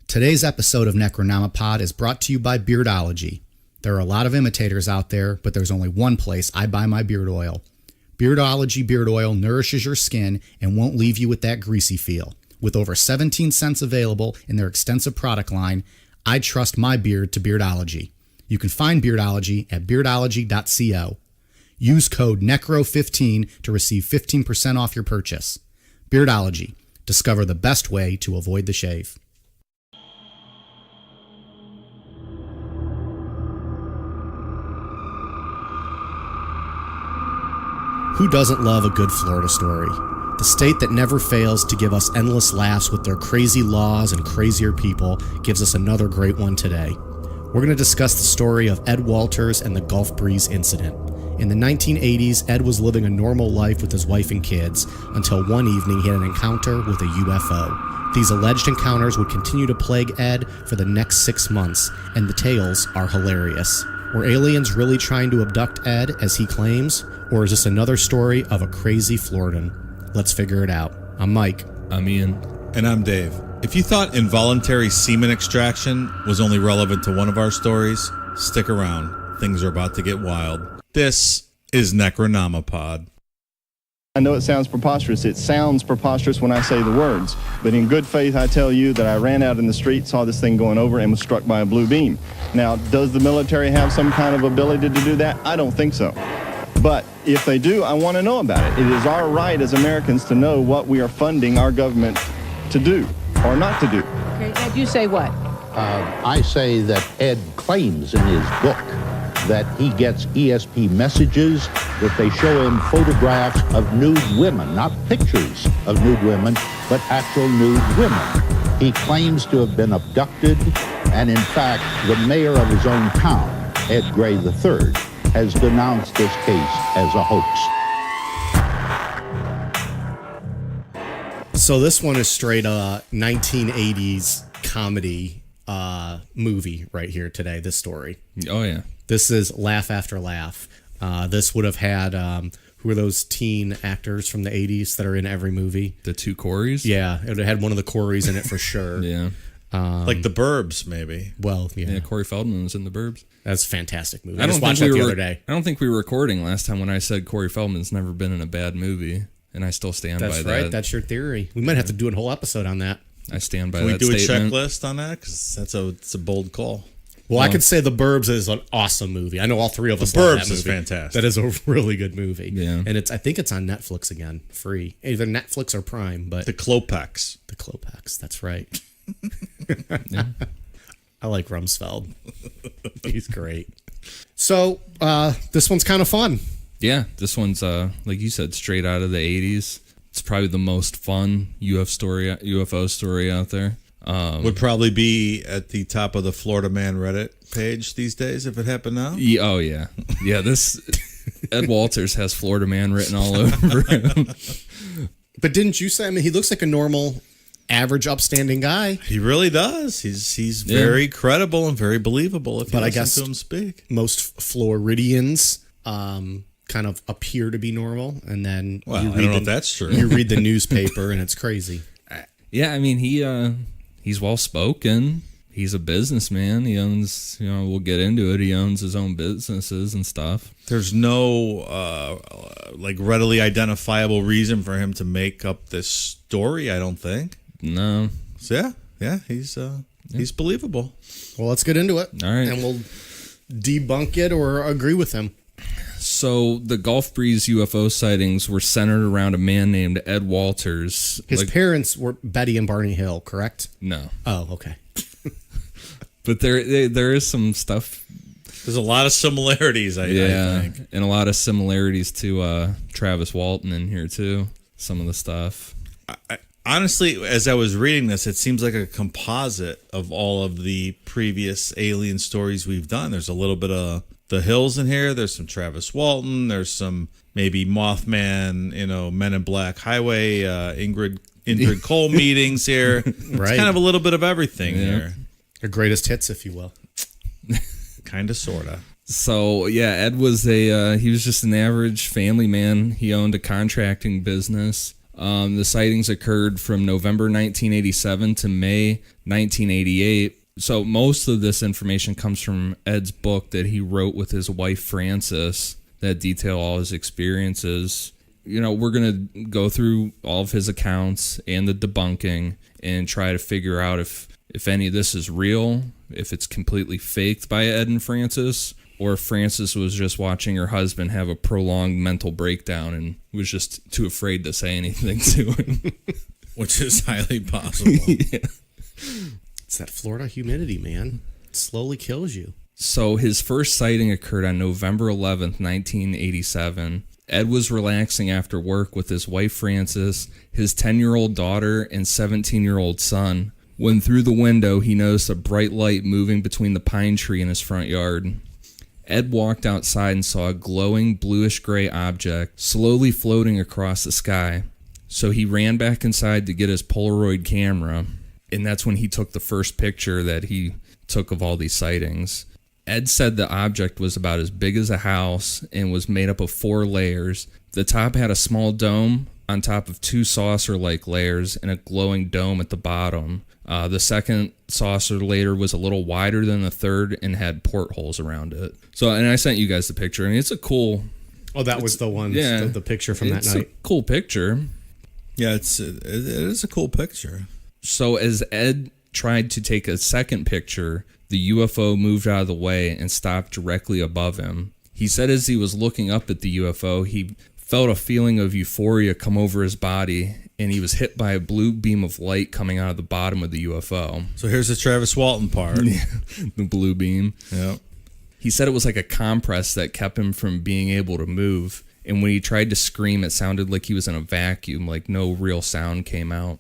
Today's episode of Necronomipod is brought to you by Beardology. There are a lot of imitators out there, but there's only one place I buy my beard oil. Beardology beard oil nourishes your skin and won't leave you with that greasy feel. With over 17 cents available in their extensive product line, I trust my beard to Beardology. You can find Beardology at beardology.co. Use code NECRO15 to receive 15% off your purchase. Beardology. Discover the best way to avoid the shave. Who doesn't love a good Florida story? The state that never fails to give us endless laughs with their crazy laws and crazier people gives us another great one today. We're going to discuss the story of Ed Walters and the Gulf Breeze incident. In the 1980s, Ed was living a normal life with his wife and kids until one evening he had an encounter with a UFO. These alleged encounters would continue to plague Ed for the next 6 months, and the tales are hilarious. Were aliens really trying to abduct Ed, as he claims? Or is this another story of a crazy Floridan? Let's figure it out. I'm Mike. I'm Ian. And I'm Dave. If you thought involuntary semen extraction was only relevant to one of our stories, stick around. Things are about to get wild. This is Necronomipod. I know it sounds preposterous. It sounds preposterous when I say the words. But in good faith, I tell you that I ran out in the street, saw this thing going over, and was struck by a blue beam. Now, does the military have some kind of ability to do that? I don't think so. But if they do, I want to know about it. It is our right as Americans to know what we are funding our government to do or not to do. Okay, Ed, you say what? I say that Ed claims in his book that he gets ESP messages, that they show him photographs of nude women, not pictures of nude women, but actual nude women. He claims to have been abducted, and in fact, the mayor of his own town, Ed Gray III, has denounced this case as a hoax. So this one is straight 1980s comedy movie right here today, this story. Oh, yeah. This is Laugh After Laugh. This would have had, who are those teen actors from the 80s that are in every movie? The two Coreys? Yeah, it would have had one of the Coreys in it for sure. Yeah. Like The Burbs, maybe. Well, yeah. Yeah, Corey Feldman was in The Burbs. That's a fantastic movie. I just watched that the other day. I don't think we were recording last time when I said Corey Feldman's never been in a bad movie, and I still stand by that. That's right. That's your theory. We might have to do a whole episode on that. I stand by Can that we do statement. a checklist on that? Because it's a bold call. Well, I could say The Burbs is an awesome movie. I know all three of us love that movie. The Burbs is fantastic. That is a really good movie. Yeah. And I think it's on Netflix again, free. Either Netflix or Prime, but The Klopex. The Klopex, that's right. Yeah. I like Rumsfeld. He's great. So, this one's kind of fun. Yeah, this one's, like you said, straight out of the 80s. It's probably the most fun UFO story out there. Would probably be at the top of the Florida Man Reddit page these days if it happened now. Oh, yeah. Yeah, this Ed Walters has Florida Man written all over him. But didn't you say, I mean, he looks like a normal, average, upstanding guy. He really does. He's very credible and very believable if you listen to him speak. Most Floridians kind of appear to be normal, and then I don't know if that's true. You read the newspaper, and it's crazy. Yeah, I mean, he's well-spoken. He's a businessman. He owns, we'll get into it. He owns his own businesses and stuff. There's no, readily identifiable reason for him to make up this story, I don't think. No. So, yeah, he's believable. Well, let's get into it. All right. And we'll debunk it or agree with him. So the Gulf Breeze UFO sightings were centered around a man named Ed Walters. His parents were Betty and Barney Hill, correct? No. Oh, okay. But there is some stuff. There's a lot of similarities, I think. And a lot of similarities to Travis Walton in here, too. Some of the stuff. Honestly, as I was reading this, it seems like a composite of all of the previous alien stories we've done. There's a little bit of the Hills in here. There's some Travis Walton. There's some maybe Mothman, Men in Black Highway, Ingrid Cole meetings here. Right. It's kind of a little bit of everything here. Your greatest hits, if you will. Kind of, sort of. So, yeah, Ed was he was just an average family man. He owned a contracting business. The sightings occurred from November 1987 to May 1988. So most of this information comes from Ed's book that he wrote with his wife Frances that detail all his experiences. You know, we're going to go through all of his accounts and the debunking and try to figure out if any of this is real, if it's completely faked by Ed and Frances, or if Frances was just watching her husband have a prolonged mental breakdown and was just too afraid to say anything to him. Which is highly possible. Yeah. It's that Florida humidity, man. It slowly kills you. So his first sighting occurred on November 11th, 1987. Ed was relaxing after work with his wife Frances, his 10-year-old daughter, and 17-year-old son, when through the window he noticed a bright light moving between the pine tree in his front yard. Ed walked outside and saw a glowing bluish-gray object slowly floating across the sky. So he ran back inside to get his Polaroid camera, and that's when he took the first picture that he took of all these sightings. Ed said the object was about as big as a house and was made up of 4 layers. The top had a small dome on top of 2 saucer-like layers and a glowing dome at the bottom. The second saucer layer was a little wider than the third and had portholes around it. So, and I sent you guys the picture, and it's a cool... Oh, that was the one, yeah, the picture from that night. It's a cool picture. Yeah, it is a cool picture. So as Ed tried to take a second picture, the UFO moved out of the way and stopped directly above him. He said as he was looking up at the UFO, he felt a feeling of euphoria come over his body, and he was hit by a blue beam of light coming out of the bottom of the UFO. So here's the Travis Walton part. The blue beam. Yep. He said it was like a compress that kept him from being able to move, and when he tried to scream, it sounded like he was in a vacuum, like no real sound came out.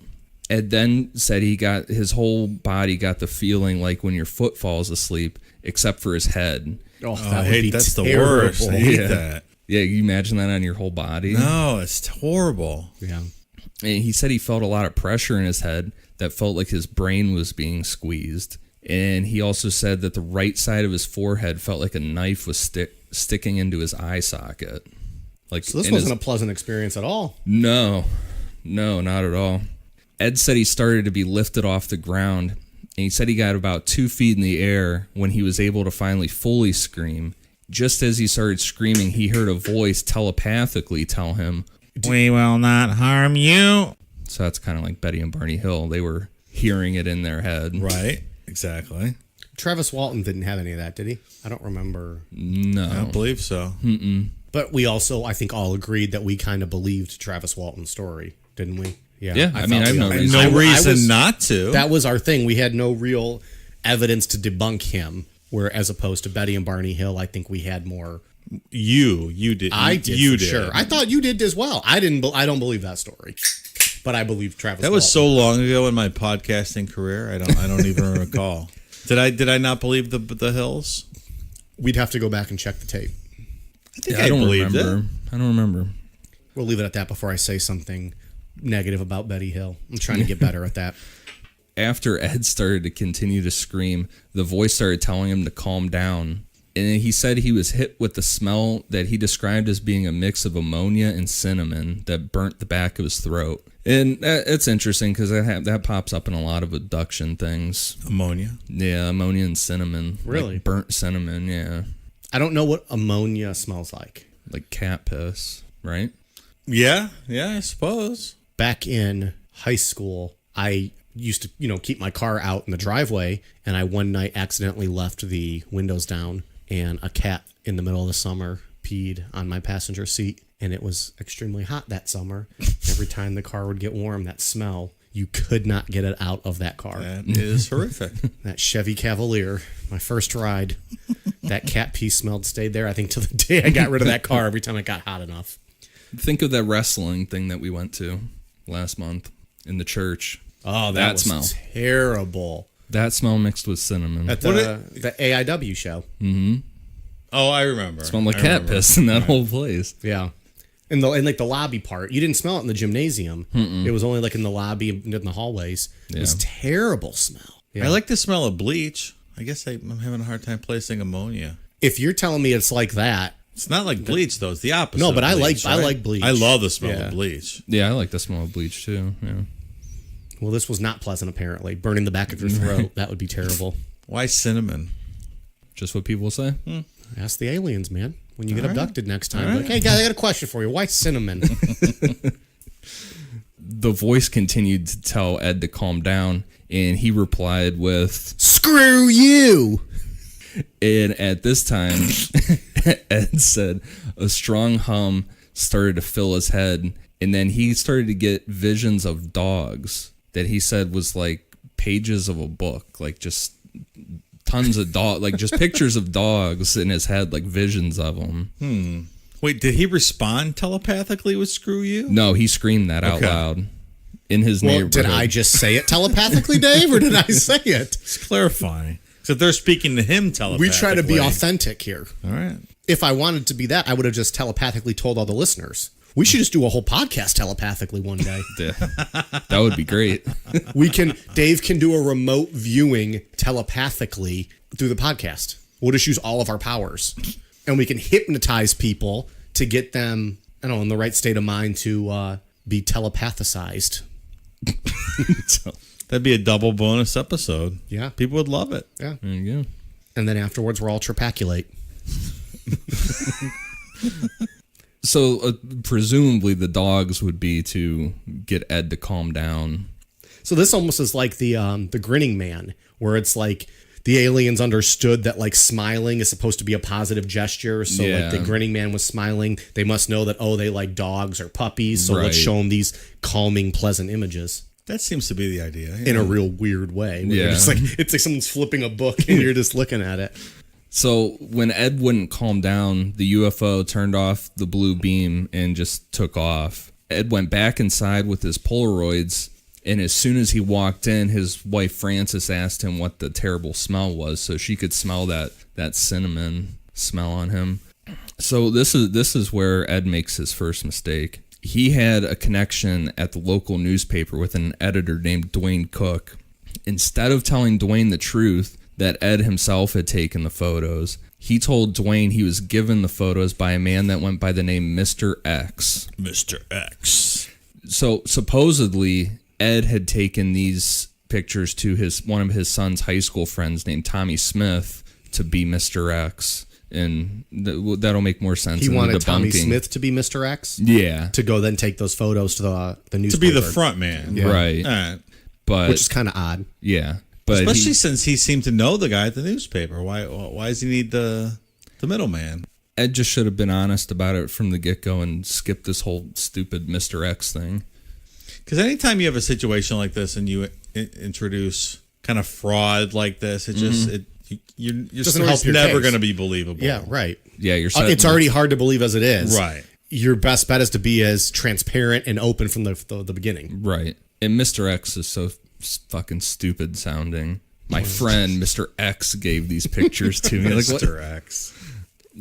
Ed then said his whole body got the feeling like when your foot falls asleep, except for his head. Oh, That's the worst. I hate that. Yeah, you imagine that on your whole body? No, it's horrible. Yeah. And he said he felt a lot of pressure in his head that felt like his brain was being squeezed. And he also said that the right side of his forehead felt like a knife was sticking into his eye socket. Like, So this wasn't a pleasant experience at all. No, not at all. Ed said he started to be lifted off the ground, and he said he got about 2 feet in the air when he was able to finally fully scream. Just as he started screaming, he heard a voice telepathically tell him, "We will not harm you." So that's kind of like Betty and Barney Hill. They were hearing it in their head. Right. Exactly. Travis Walton didn't have any of that, did he? I don't remember. No. I don't believe so. But we also, I think, all agreed that we kind of believed Travis Walton's story, didn't we? Yeah, I mean, thought I have we no all- reason. No I reason was- not to. That was our thing. We had no real evidence to debunk him, where as opposed to Betty and Barney Hill, I think we had more. You did. I did, You for did. sure. I thought you did as well. I don't believe that story, but I believe Travis. That was Walton. so long ago in my podcasting career. I don't even recall. Did I not believe the Hills? We'd have to go back and check the tape. I think I don't believed remember. it. I don't remember. We'll leave it at that before I say something negative about Betty Hill. I'm trying to get better at that. After Ed started to continue to scream, the voice started telling him to calm down. And he said he was hit with the smell that he described as being a mix of ammonia and cinnamon that burnt the back of his throat. And it's interesting because that pops up in a lot of abduction things. Ammonia. Yeah, ammonia and cinnamon. Really? Like burnt cinnamon, yeah. I don't know what ammonia smells like. Like cat piss, right? Yeah, I suppose. Back in high school, I used to, keep my car out in the driveway, and I one night accidentally left the windows down, and a cat in the middle of the summer peed on my passenger seat, and it was extremely hot that summer. Every time the car would get warm, that smell, you could not get it out of that car. That is horrific. That Chevy Cavalier, my first ride, that cat pee smelled stayed there, I think, till the day I got rid of that car every time it got hot enough. Think of that wrestling thing that we went to last month in the church. Oh, That was smell. terrible. That smell mixed with cinnamon. At the AIW show. Oh, I remember. Smelled like I cat remember. piss in that whole place. Yeah. In like the lobby part. You didn't smell it in the gymnasium. It was only like in the lobby and in the hallways. It was terrible smell. Yeah. I like the smell of bleach. I guess I'm having a hard time placing ammonia. If you're telling me it's like that, It's not like bleach though. It's the opposite. No, but of I bleach, like right? bleach. I love the smell Yeah. of bleach. Yeah, I like the smell of bleach too. Yeah. Well, this was not pleasant, apparently. Burning the back of your throat, that would be terrible. Why cinnamon? Just what people say. Ask the aliens, man. When you get abducted next time. All Like, hey, guys, I got a question for you. Why cinnamon? The voice continued to tell Ed to calm down, and he replied with, Screw you! and at this time, Ed said a strong hum started to fill his head, and then he started to get visions of dogs that he said was like pages of a book, like just tons of like just pictures of dogs in his head, like visions of them. Wait, did he respond telepathically with "screw you"? No, he screamed that out Okay. loud in his Well, neighborhood. did I just say it telepathically, Dave, or did I say it? It's clarifying. So they're speaking to him telepathically. We try to be authentic here. All right. If I wanted to be that, I would have just telepathically told all the listeners. We should just do a whole podcast telepathically one day. That would be great. Dave can do a remote viewing telepathically through the podcast. We'll just use all of our powers. And we can hypnotize people to get them, I don't know, in the right state of mind to be telepathicized. That'd be a double bonus episode. Yeah. People would love it. Yeah. There you go. And then afterwards, we're all trepaculate. So presumably the dogs would be to get Ed to calm down. So this almost is like the Grinning Man, where it's like the aliens understood that like smiling is supposed to be a positive gesture. So like the Yeah. Grinning Man was smiling. They must know that, oh, they like dogs or puppies. So let's Right. show them these calming, pleasant images That seems to be the idea. in a real weird way. Where you're Yeah. just like, it's like someone's flipping a book and you're just looking at it. So when Ed wouldn't calm down, the UFO turned off the blue beam and just took off. Ed went back inside with his Polaroids, and as soon as he walked in, his wife Frances asked him what the terrible smell was, so she could smell that cinnamon smell on him. So this is where Ed makes his first mistake. He had a connection at the local newspaper with an editor named Dwayne Cook. Instead of telling Dwayne the truth that Ed himself had taken the photos, he told Dwayne he was given the photos by a man that went by the name Mr. X. Mr. X. So supposedly Ed had taken these pictures to one of his son's high school friends named Tommy Smith to be Mr. X, and that'll make more sense. He in the wanted Tommy debunking. Smith to be Mr. X. Yeah, To go then take those photos to the newspaper. To be the front man. right. All right. But Which is kind of odd. yeah, but Especially since he seemed to know the guy at the newspaper. Why does he need the middleman? Ed just should have been honest about it from the get-go and skipped this whole stupid Mr. X thing. Because anytime you have a situation like this and you introduce kind of fraud like this, it just your Doesn't help story's your never case. going to be believable. Yeah, right. Yeah, you're It's already hard to believe as it is. Right. Your best bet is to be as transparent and open from the beginning. right. And Mr. X is so fucking stupid sounding. My friend Mr. X gave these pictures to me. Like, what? Mr. X.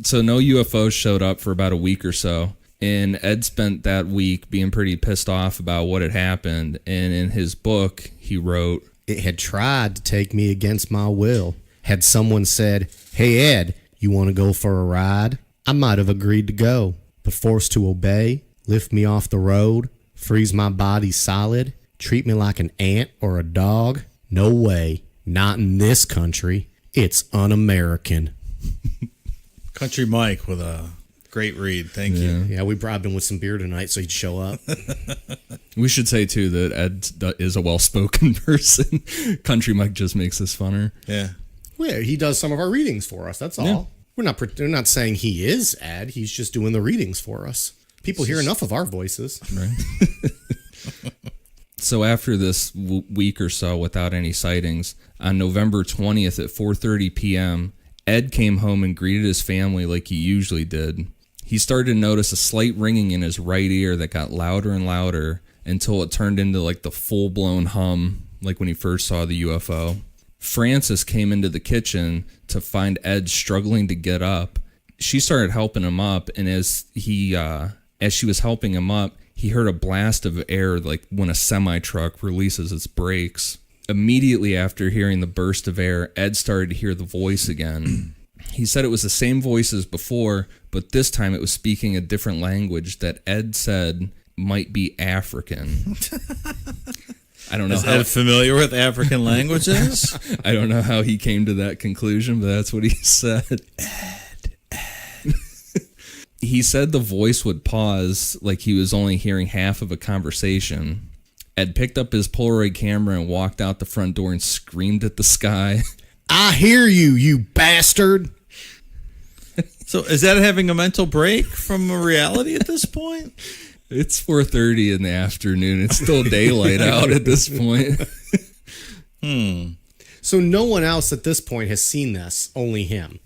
So no UFOs showed up for about a week or so. And Ed spent that week being pretty pissed off about what had happened. And in his book, he wrote, It had tried to take me against my will. Had someone said, "Hey, Ed, you want to go for a ride?" I might have agreed to go, but forced to obey, lift me off the road, freeze my body solid, treat me like an ant or a dog. No way. Not in this country. It's un-American. Country Mike with a great read. Thank you. Yeah, we bribed him with some beer tonight so he'd show up. we should say too that Ed is a well-spoken person. Country Mike just makes this funner. Yeah. Well, he does some of our readings for us. That's all. Yeah. We're not saying he is Ed. He's just doing the readings for us. People hear enough of our voices. Right. So after this week or so without any sightings, on November 20th at 4:30 p.m., Ed came home and greeted his family like he usually did. He started to notice a slight ringing in his right ear that got louder and louder until it turned into like the full-blown hum, like when he first saw the UFO. Frances came into the kitchen to find Ed struggling to get up. She started helping him up, and as she was helping him up, he heard a blast of air like when a semi-truck releases its brakes. Immediately after hearing the burst of air, Ed started to hear the voice again. He said it was the same voice as before, but this time it was speaking a different language that Ed said might be African. I don't know. Is Ed familiar with African languages? I don't know how he came to that conclusion, but that's what he said. Ed. He said the voice would pause like he was only hearing half of a conversation. Ed picked up his Polaroid camera and walked out the front door and screamed at the sky. I hear you, you bastard. So is that having a mental break from a reality at this point? It's 4:30 in the afternoon. It's still daylight out at this point. So no one else at this point has seen this, only him.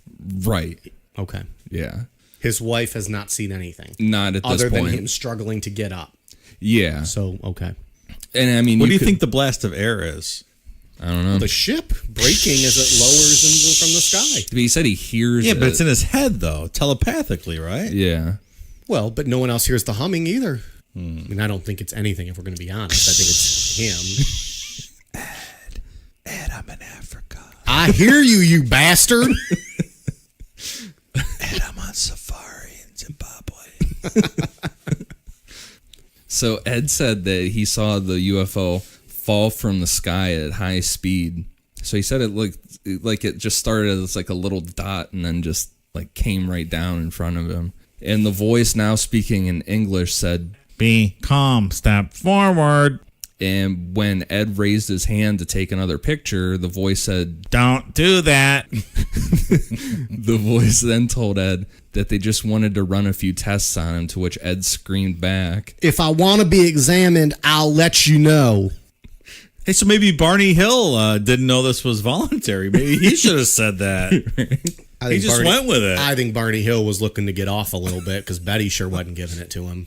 Right. Okay. Yeah. His wife has not seen anything. Not at this other point. than him struggling to get up. Yeah. So, okay. And I mean, what do you think the blast of air is? I don't know. The ship breaking as it lowers from the sky. But he said he hears Yeah, it. but it's in his head, though, telepathically, right? Yeah. Well, but no one else hears the humming either. I mean, I don't think it's anything, if we're going to be honest. I think it's him. Ed, I'm in Africa. I hear you, you bastard. Ed, I'm on safari in Zimbabwe. So Ed said that he saw the UFO fall from the sky at high speed. So he said it looked like it just started as like a little dot and then just like came right down in front of him. And the voice, now speaking in English, said, Be calm, step forward. and when Ed raised his hand to take another picture, the voice said, Don't do that. the voice then told Ed that they just wanted to run a few tests on him, to which Ed screamed back. If I want to be examined, I'll let you know. Hey, so maybe Barney Hill didn't know this was voluntary. Maybe he should have said that. He just went with it. I think Barney Hill was looking to get off a little bit because Betty sure wasn't giving it to him.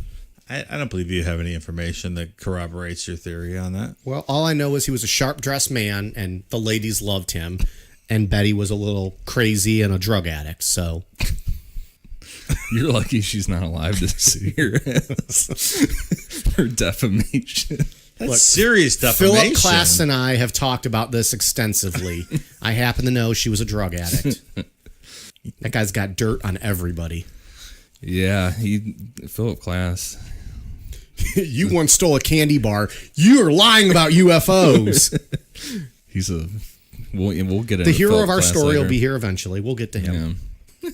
I don't believe you have any information that corroborates your theory on that. Well, all I know is he was a sharp-dressed man, and the ladies loved him, and Betty was a little crazy and a drug addict, so... You're lucky she's not alive to see her ass. Her defamation. That's serious defamation. Philip Klass and I have talked about this extensively. I happen to know she was a drug addict. That guy's got dirt on everybody. Yeah, Philip Klass. You once stole a candy bar. You are lying about UFOs. He's a... We'll get into The hero Philip of our Klass story later. will be here eventually. We'll get to him. Yeah.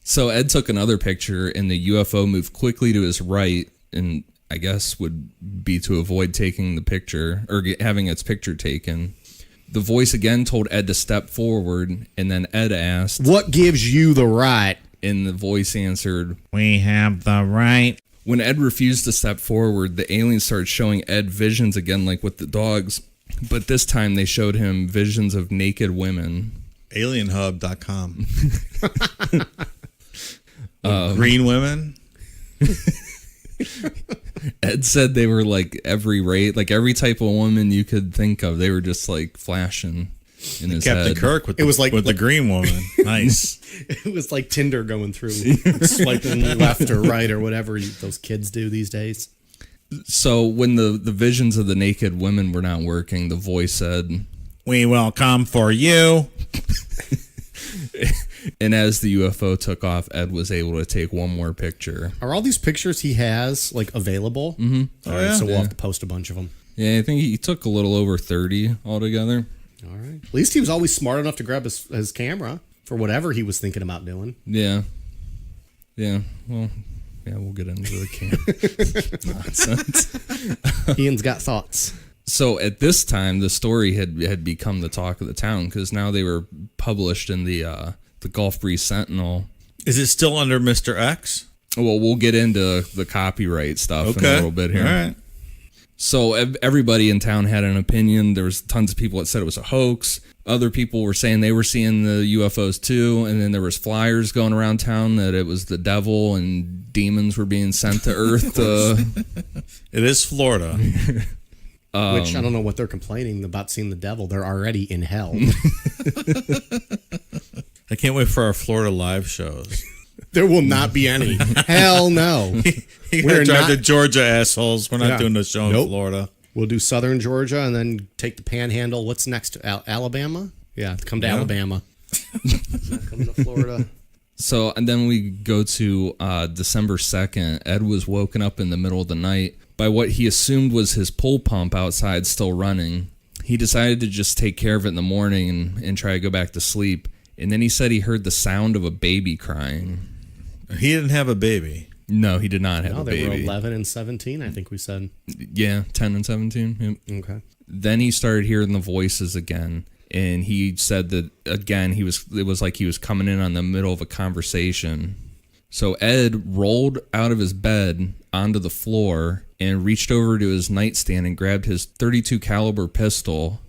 So Ed took another picture, and the UFO moved quickly to his right, and I guess would be to avoid taking the picture, or having its picture taken. The voice again told Ed to step forward, and then Ed asked, What gives you the right? and the voice answered, We have the right. When Ed refused to step forward, the aliens started showing Ed visions again, like with the dogs, but this time they showed him visions of naked women. Alienhub.com. Green women. Ed said they were like every type of woman you could think of. They were just like flashing in his Captain head. Kirk with It was like the green woman. Nice. It was like Tinder going through, swiping left or right or whatever those kids do these days. So when the visions of the naked women were not working, the voice said, We will come for you. and as the UFO took off, Ed was able to take one more picture. Are all these pictures he has like available? Mm-hmm. All right, yeah. so we'll have to post a bunch of them. Yeah, I think he took a little over 30 altogether. All right. At least he was always smart enough to grab his camera for whatever he was thinking about doing. Yeah. Yeah. Well, yeah, we'll get into the nonsense. Ian's got thoughts. So at this time, the story had become the talk of the town because now they were published in the Gulf Breeze Sentinel. Is it still under Mr. X? Well, we'll get into the copyright stuff in a little bit here. All right. So everybody in town had an opinion. There was tons of people that said it was a hoax. Other people were saying they were seeing the UFOs too. And then there was flyers going around town that it was the devil and demons were being sent to Earth. It is Florida. Which I don't know what they're complaining about seeing the devil. They're already in hell. I can't wait for our Florida live shows. There will not be any. Hell no. You gotta drive to Georgia, assholes. We're not doing the show in Florida. We'll do southern Georgia and then take the panhandle. What's next? Alabama? Yeah, come to Alabama. Not coming to Florida. So, and then we go to December 2nd. Ed was woken up in the middle of the night by what he assumed was his pool pump outside still running. He decided to just take care of it in the morning and try to go back to sleep. And then he said he heard the sound of a baby crying. He didn't have a baby. No, he did not have a They baby. were 11 and 17, I think we said. Yeah, 10 and 17. Yep. Okay. Then he started hearing the voices again. And he said that, again, it was like he was coming in on the middle of a conversation. So Ed rolled out of his bed onto the floor and reached over to his nightstand and grabbed his .32 caliber pistol.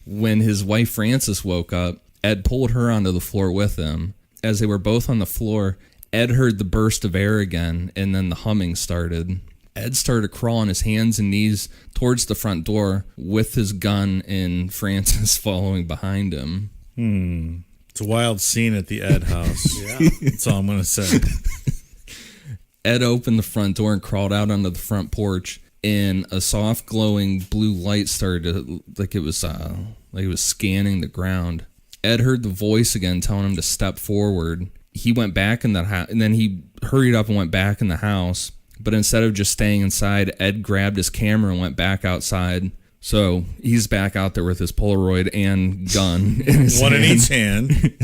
When his wife Frances woke up, Ed pulled her onto the floor with him. As they were both on the floor, Ed heard the burst of air again, and then the humming started. Ed started crawling his hands and knees towards the front door with his gun and Frances following behind him. It's a wild scene at the Ed house. Yeah. That's all I'm going to say. Ed opened the front door and crawled out onto the front porch, and a soft glowing blue light started to, like it was scanning the ground. Ed heard the voice again telling him to step forward. He went back in the house, and then he hurried up and went back in the house. But instead of just staying inside, Ed grabbed his camera and went back outside. So he's back out there with his Polaroid and gun in his One hand. in each hand.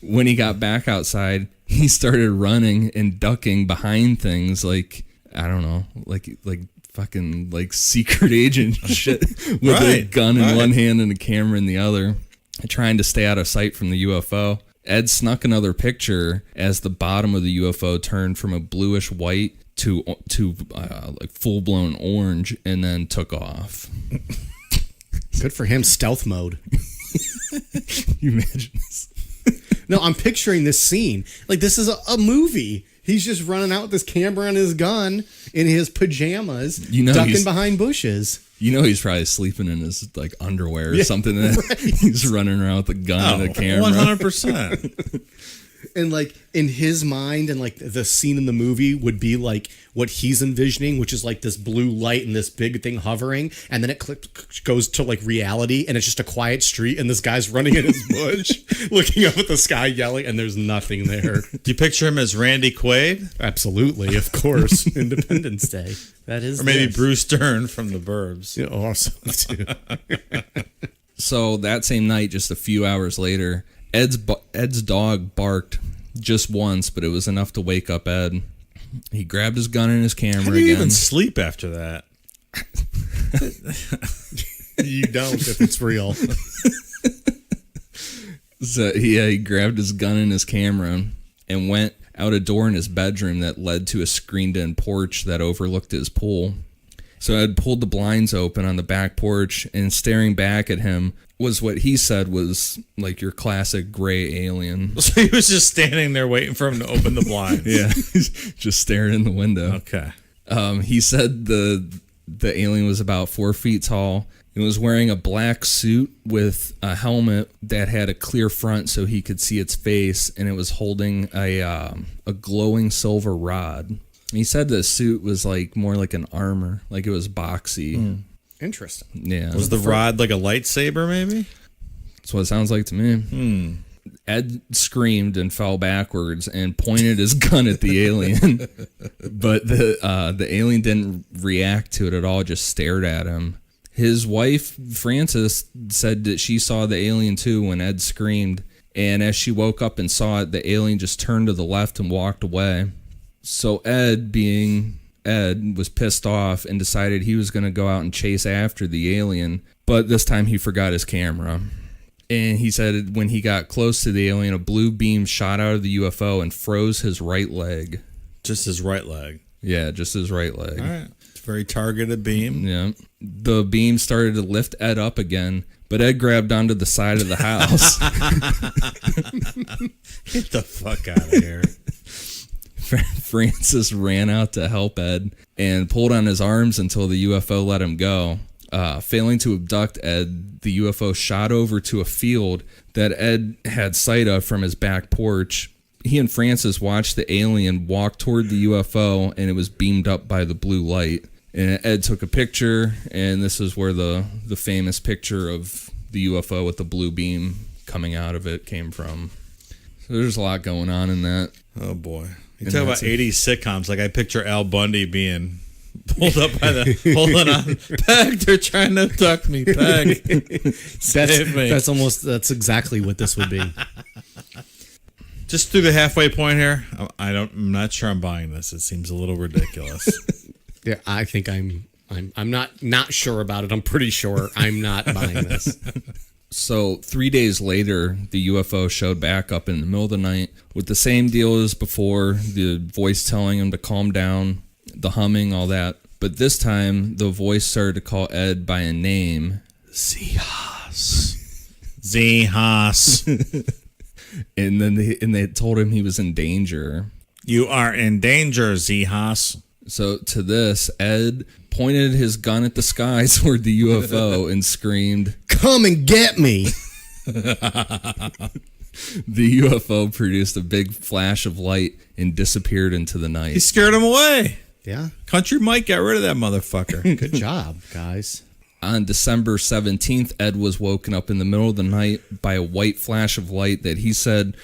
When he got back outside, he started running and ducking behind things like, I don't know, like fucking like secret agent shit with a gun in one hand and a camera in the other, trying to stay out of sight from the UFO. Ed snuck another picture as the bottom of the UFO turned from a bluish white to like full-blown orange and then took off. Good for him, stealth mode. You imagine this? No, I'm picturing this scene. Like, this is a movie. He's just running out with his camera and his gun in his pajamas, ducking behind bushes. You know he's probably sleeping in his like underwear or something. Right. He's running around with a gun and a camera. 100%. And like in his mind, and like the scene in the movie would be like what he's envisioning, which is like this blue light and this big thing hovering, and then it goes to like reality, and it's just a quiet street, and this guy's running in his bush, looking up at the sky, yelling, and there's nothing there. Do you picture him as Randy Quaid? Absolutely, of course. Independence Day. That is, or maybe Bruce Dern from The Burbs. Yeah, awesome too. So that same night, just a few hours later, Ed's dog barked just once, but it was enough to wake up Ed. He grabbed his gun and his camera How do you again. even sleep after that? You don't if it's real. So he grabbed his gun and his camera and went out a door in his bedroom that led to a screened-in porch that overlooked his pool. So Ed pulled the blinds open on the back porch, and staring back at him was what he said was like your classic gray alien. So he was just standing there waiting for him to open the blinds. Yeah, just staring in the window. Okay. He said the alien was about 4 feet tall. He was wearing a black suit with a helmet that had a clear front so he could see its face, and it was holding a glowing silver rod. He said the suit was like more like an armor, like it was boxy. Interesting. Yeah. Was the rod like a lightsaber, maybe? That's what it sounds like to me. Ed screamed and fell backwards and pointed his gun at the alien, but the alien didn't react to it at all, just stared at him. His wife, Frances, said that she saw the alien too when Ed screamed, and as she woke up and saw it, the alien just turned to the left and walked away. So Ed, being Ed, was pissed off and decided he was going to go out and chase after the alien, but this time he forgot his camera. And he said when he got close to the alien, a blue beam shot out of the UFO and froze his right leg. Just his right leg. Yeah, just his right leg. All right. It's a very targeted beam. Yeah. The beam started to lift Ed up again, but Ed grabbed onto the side of the house. Get the fuck out of here. Frances ran out to help Ed and pulled on his arms until the UFO let him go. Failing to abduct Ed, the UFO shot over to a field that Ed had sight of from his back porch. He and Frances watched the alien walk toward the UFO, and it was beamed up by the blue light. And Ed took a picture, and this is where the famous picture of the UFO with the blue beam coming out of it came from. So there's a lot going on in that. Oh boy. You And talk about that's it. 80s sitcoms, like I picture Al Bundy being pulled up by the holding on. Peg, they're trying to abduct me. Peg. Save me. That's exactly what this would be. Just through the halfway point here, I'm not sure I'm buying this. It seems a little ridiculous. Yeah, I think I'm not sure about it. I'm pretty sure I'm not buying this. So 3 days later, the UFO showed back up in the middle of the night with the same deal as before, the voice telling him to calm down, the humming, all that. But this time, the voice started to call Ed by a name. Z-Haas. Z-Haas. And then they told him he was in danger. You are in danger, Z-Haas. So to this, Ed pointed his gun at the sky toward the UFO and screamed, "Come and get me!" The UFO produced a big flash of light and disappeared into the He night. scared him away. Yeah, Country Mike got rid of that motherfucker. good job, guys. On December 17th, Ed was woken up in the middle of the night by a white flash of light that he said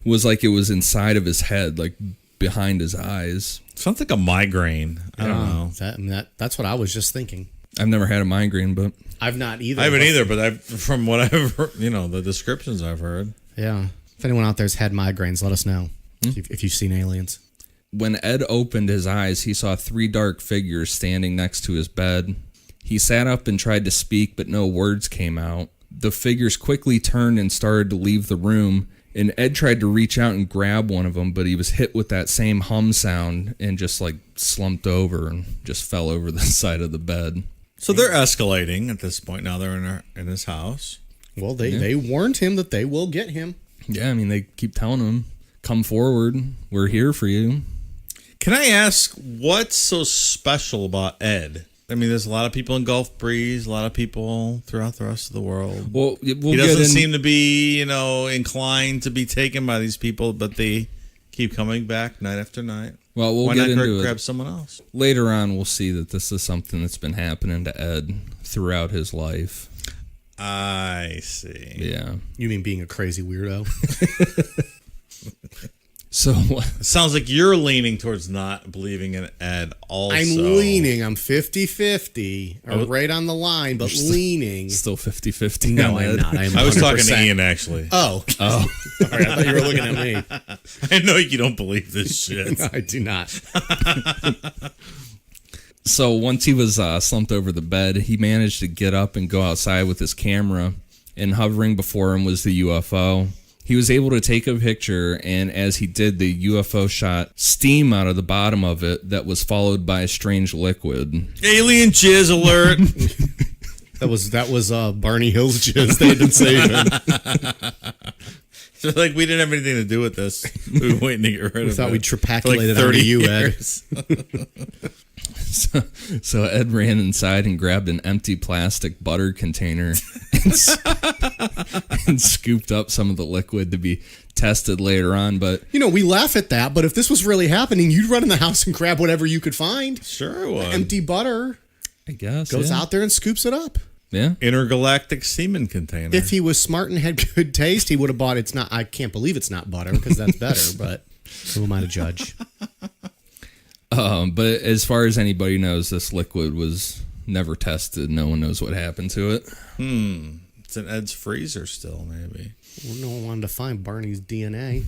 was like it was inside of his head, like behind his eyes. Sounds like a migraine. I don't know. That's what I was just thinking. I've never had a migraine, but I've not either. I haven't either, but from what I've heard, the descriptions I've heard. Yeah. If anyone out there's had migraines, let us know if you've seen aliens. when Ed opened his eyes, he saw 3 dark figures standing next to his bed. He sat up and tried to speak, but no words came out. The figures quickly turned and started to leave the room, and Ed tried to reach out and grab one of them, but he was hit with that same hum sound and just slumped over and just fell over the side of the bed. So they're escalating at this point. Now they're in his house. Well, they warned him that they will get him. Yeah, I mean, they keep telling him, come forward, we're here for you. Can I ask what's so special about Ed? I mean, there's a lot of people in Gulf Breeze, a lot of people throughout the rest of the world. Well, He doesn't seem to be, inclined to be taken by these people, but they keep coming back night after night. Well, we'll Why get not into grab it. someone else? Later on, we'll see that this is something that's been happening to Ed throughout his life. I see. Yeah. You mean being a crazy weirdo? So It sounds like you're leaning towards not believing in Ed also. I'm leaning. I'm 50-50. Or right on the line, but leaning. still 50-50. No, on I'm Ed. not. I'm I was talking to 100%. Ian, actually. Oh. All right, I thought you were looking at me. I know you don't believe this shit. I do not. So once he was slumped over the bed, he managed to get up and go outside with his camera, and hovering before him was the UFO. He was able to take a picture, and as he did, the UFO shot steam out of the bottom of it that was followed by a strange liquid. Alien jizz alert. That was Barney Hill's jizz they had been saving. So we didn't have anything to do with this. We were waiting to get rid of it. We thought we'd for trapaculated onto you, Ed. So Ed ran inside and grabbed an empty plastic butter container and scooped up some of the liquid to be tested later on. But We laugh at that, but if this was really happening, you'd run in the house and grab whatever you could find. Sure it was. Empty butter. I guess Goes yeah. out there and scoops it up. Yeah. Intergalactic semen container. If he was smart and had good taste, he would have bought it's not. I can't believe it's not butter because that's better, but who am I to judge? But as far as anybody knows, this liquid was never tested. No one knows what happened to it. It's in Ed's freezer still, maybe. Well, no one wanted to find Barney's DNA.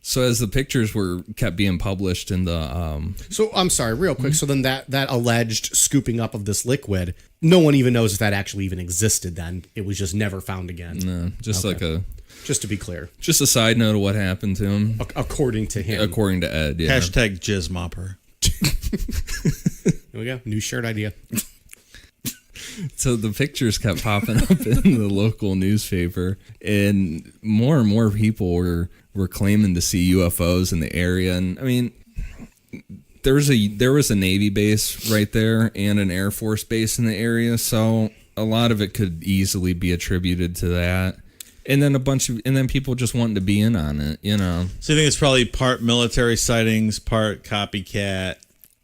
So as the pictures were kept being published in the So I'm sorry, real quick. So then that alleged scooping up of this liquid, no one even knows if that actually even existed. Then it was just never found again. just Okay. Just to be clear, just a side note of what happened to him, according to him. according to Ed. Yeah. Hashtag jizzmopper. Here we go. New shirt idea. So the pictures kept popping up in the local newspaper, and more people were claiming to see UFOs in the area. And I mean, there was a Navy base right there and an Air Force base in the area, so a lot of it could easily be attributed to that. And then people just wanting to be in on it, So you think it's probably part military sightings, part copycat?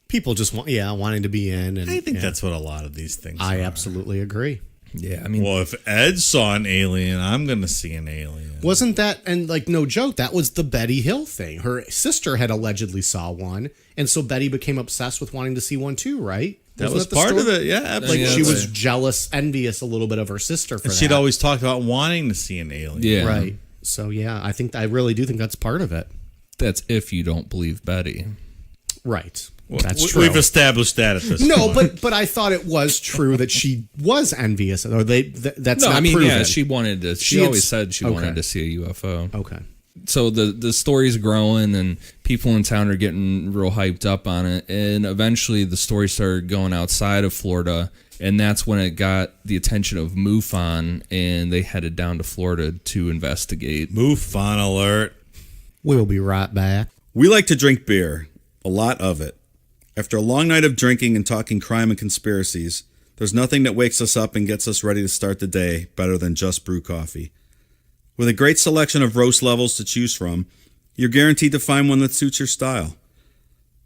People just wanting to be in. And I think that's what a lot of these things I are. absolutely agree. Yeah, I mean, Well, if Ed saw an alien, I'm going to see an alien. Wasn't that, and like no joke, that was the Betty Hill thing. Her sister had allegedly saw one, and so Betty became obsessed with wanting to see one too, right? That Wasn't was the part story? of it, yeah. Like Absolutely. she was jealous, envious a little bit of her sister for And that. she'd always talked about wanting to see an alien. yeah, Right. So yeah, I really do think that's part of it. That's if you don't believe Betty. Right. Well, That's true. We've established that at this No, point. but I thought it was true that she was envious, or that's No, not I mean, proven. yeah, she wanted to. She had always s- said she okay. wanted to see a UFO. Okay. So the story's growing, and people in town are getting real hyped up on it. And eventually, the story started going outside of Florida, and that's when it got the attention of MUFON, and they headed down to Florida to investigate. MUFON alert. We'll be right back. We like to drink beer, a lot of it. After a long night of drinking and talking crime and conspiracies, there's nothing that wakes us up and gets us ready to start the day better than Just Brew coffee. With a great selection of roast levels to choose from, you're guaranteed to find one that suits your style.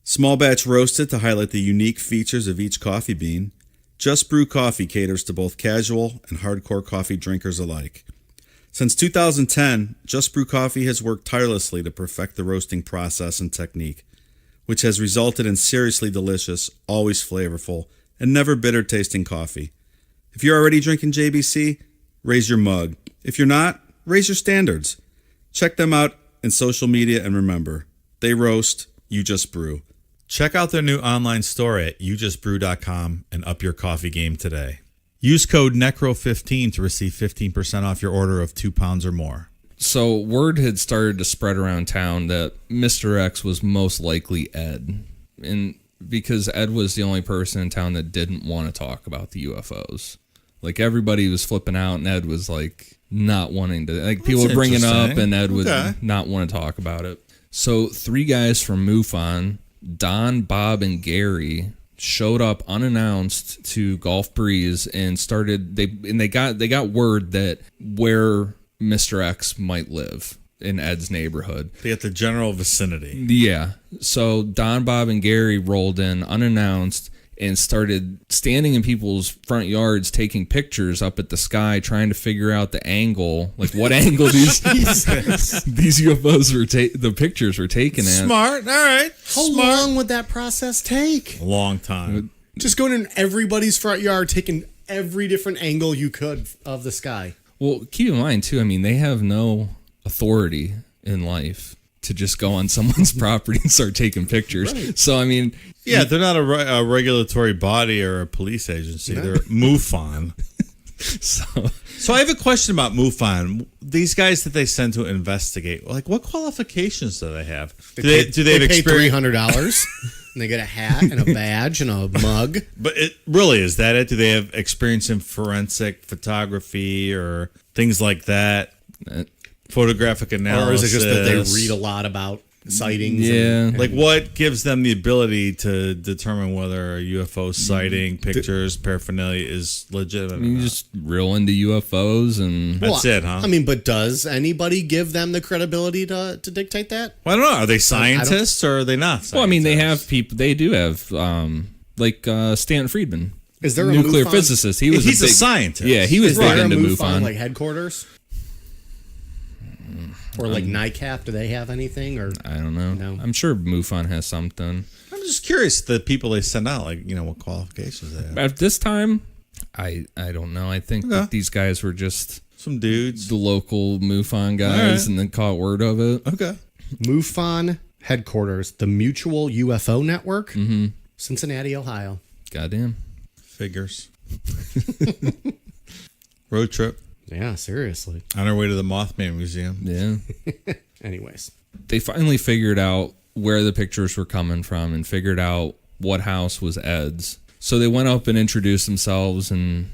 Small batch roasted to highlight the unique features of each coffee bean, Just Brew coffee caters to both casual and hardcore coffee drinkers alike. Since 2010, Just Brew Coffee has worked tirelessly to perfect the roasting process and technique, which has resulted in seriously delicious, always flavorful, and never bitter tasting coffee. If you're already drinking JBC, raise your mug. If you're not, raise your standards. Check them out in social media, and remember, they roast, you just brew. Check out their new online store at youjustbrew.com and up your coffee game today. Use code NECRO15 to receive 15% off your order of 2 pounds or more. So word had started to spread around town that Mr. X was most likely Ed, and because Ed was the only person in town that didn't want to talk about the UFOs. Like everybody was flipping out, and Ed was like not wanting to. Like people were bringing up, interesting. and Ed would Okay. not want to talk about it. So 3 guys from MUFON, Don, Bob, and Gary, showed up unannounced to Gulf Breeze and started. They got word that where Mr. X might live in Ed's neighborhood. They get the general vicinity. Yeah. So Don, Bob, and Gary rolled in unannounced and started standing in people's front yards taking pictures up at the sky, trying to figure out the angle, like what angle these UFOs were the pictures were taken at. Smart. All right. How long would that process take? A long time. Just going in everybody's front yard, taking every different angle you could of the sky. Well, keep in mind too, I mean, they have no authority in life to just go on someone's property and start taking pictures. Right. So I mean, Yeah, they're not a regulatory body or a police agency. They're MUFON. So I have a question about MUFON. These guys that they send to investigate, like, what qualifications do they have? Do they have pay experience? $300 and they get a hat and a badge and a mug. But it really is that it? Do they have experience in forensic photography or things like that? Photographic analysis, Or is it just that they read a lot about sightings? Yeah. Like, what gives them the ability to determine whether a UFO sighting, pictures, paraphernalia is legitimate? you just real into UFOs and That's it, huh? I mean, but does anybody give them the credibility to dictate that? Well, I don't know. Are they scientists or are they not? well, I mean, they scientists? have people. They do have like Stanton Friedman, Is there a nuclear MUFON? physicist. He's a scientist. Yeah, he was Is big there a into MUFON, MUFON. like headquarters? Or like NICAP? Do they have anything? Or I don't know. No. I'm sure MUFON has something. I'm just curious, the people they send out, like, what qualifications they have. At this time, I don't know. I think that these guys were just Some dudes. the local MUFON guys, All right. and then caught word of it. Okay. MUFON headquarters, the Mutual UFO Network, Cincinnati, Ohio. Goddamn. Figures. Road trip Yeah, seriously. on our way to the Mothman Museum. Yeah. Anyways, They finally figured out where the pictures were coming from and figured out what house was Ed's. So they went up and introduced themselves and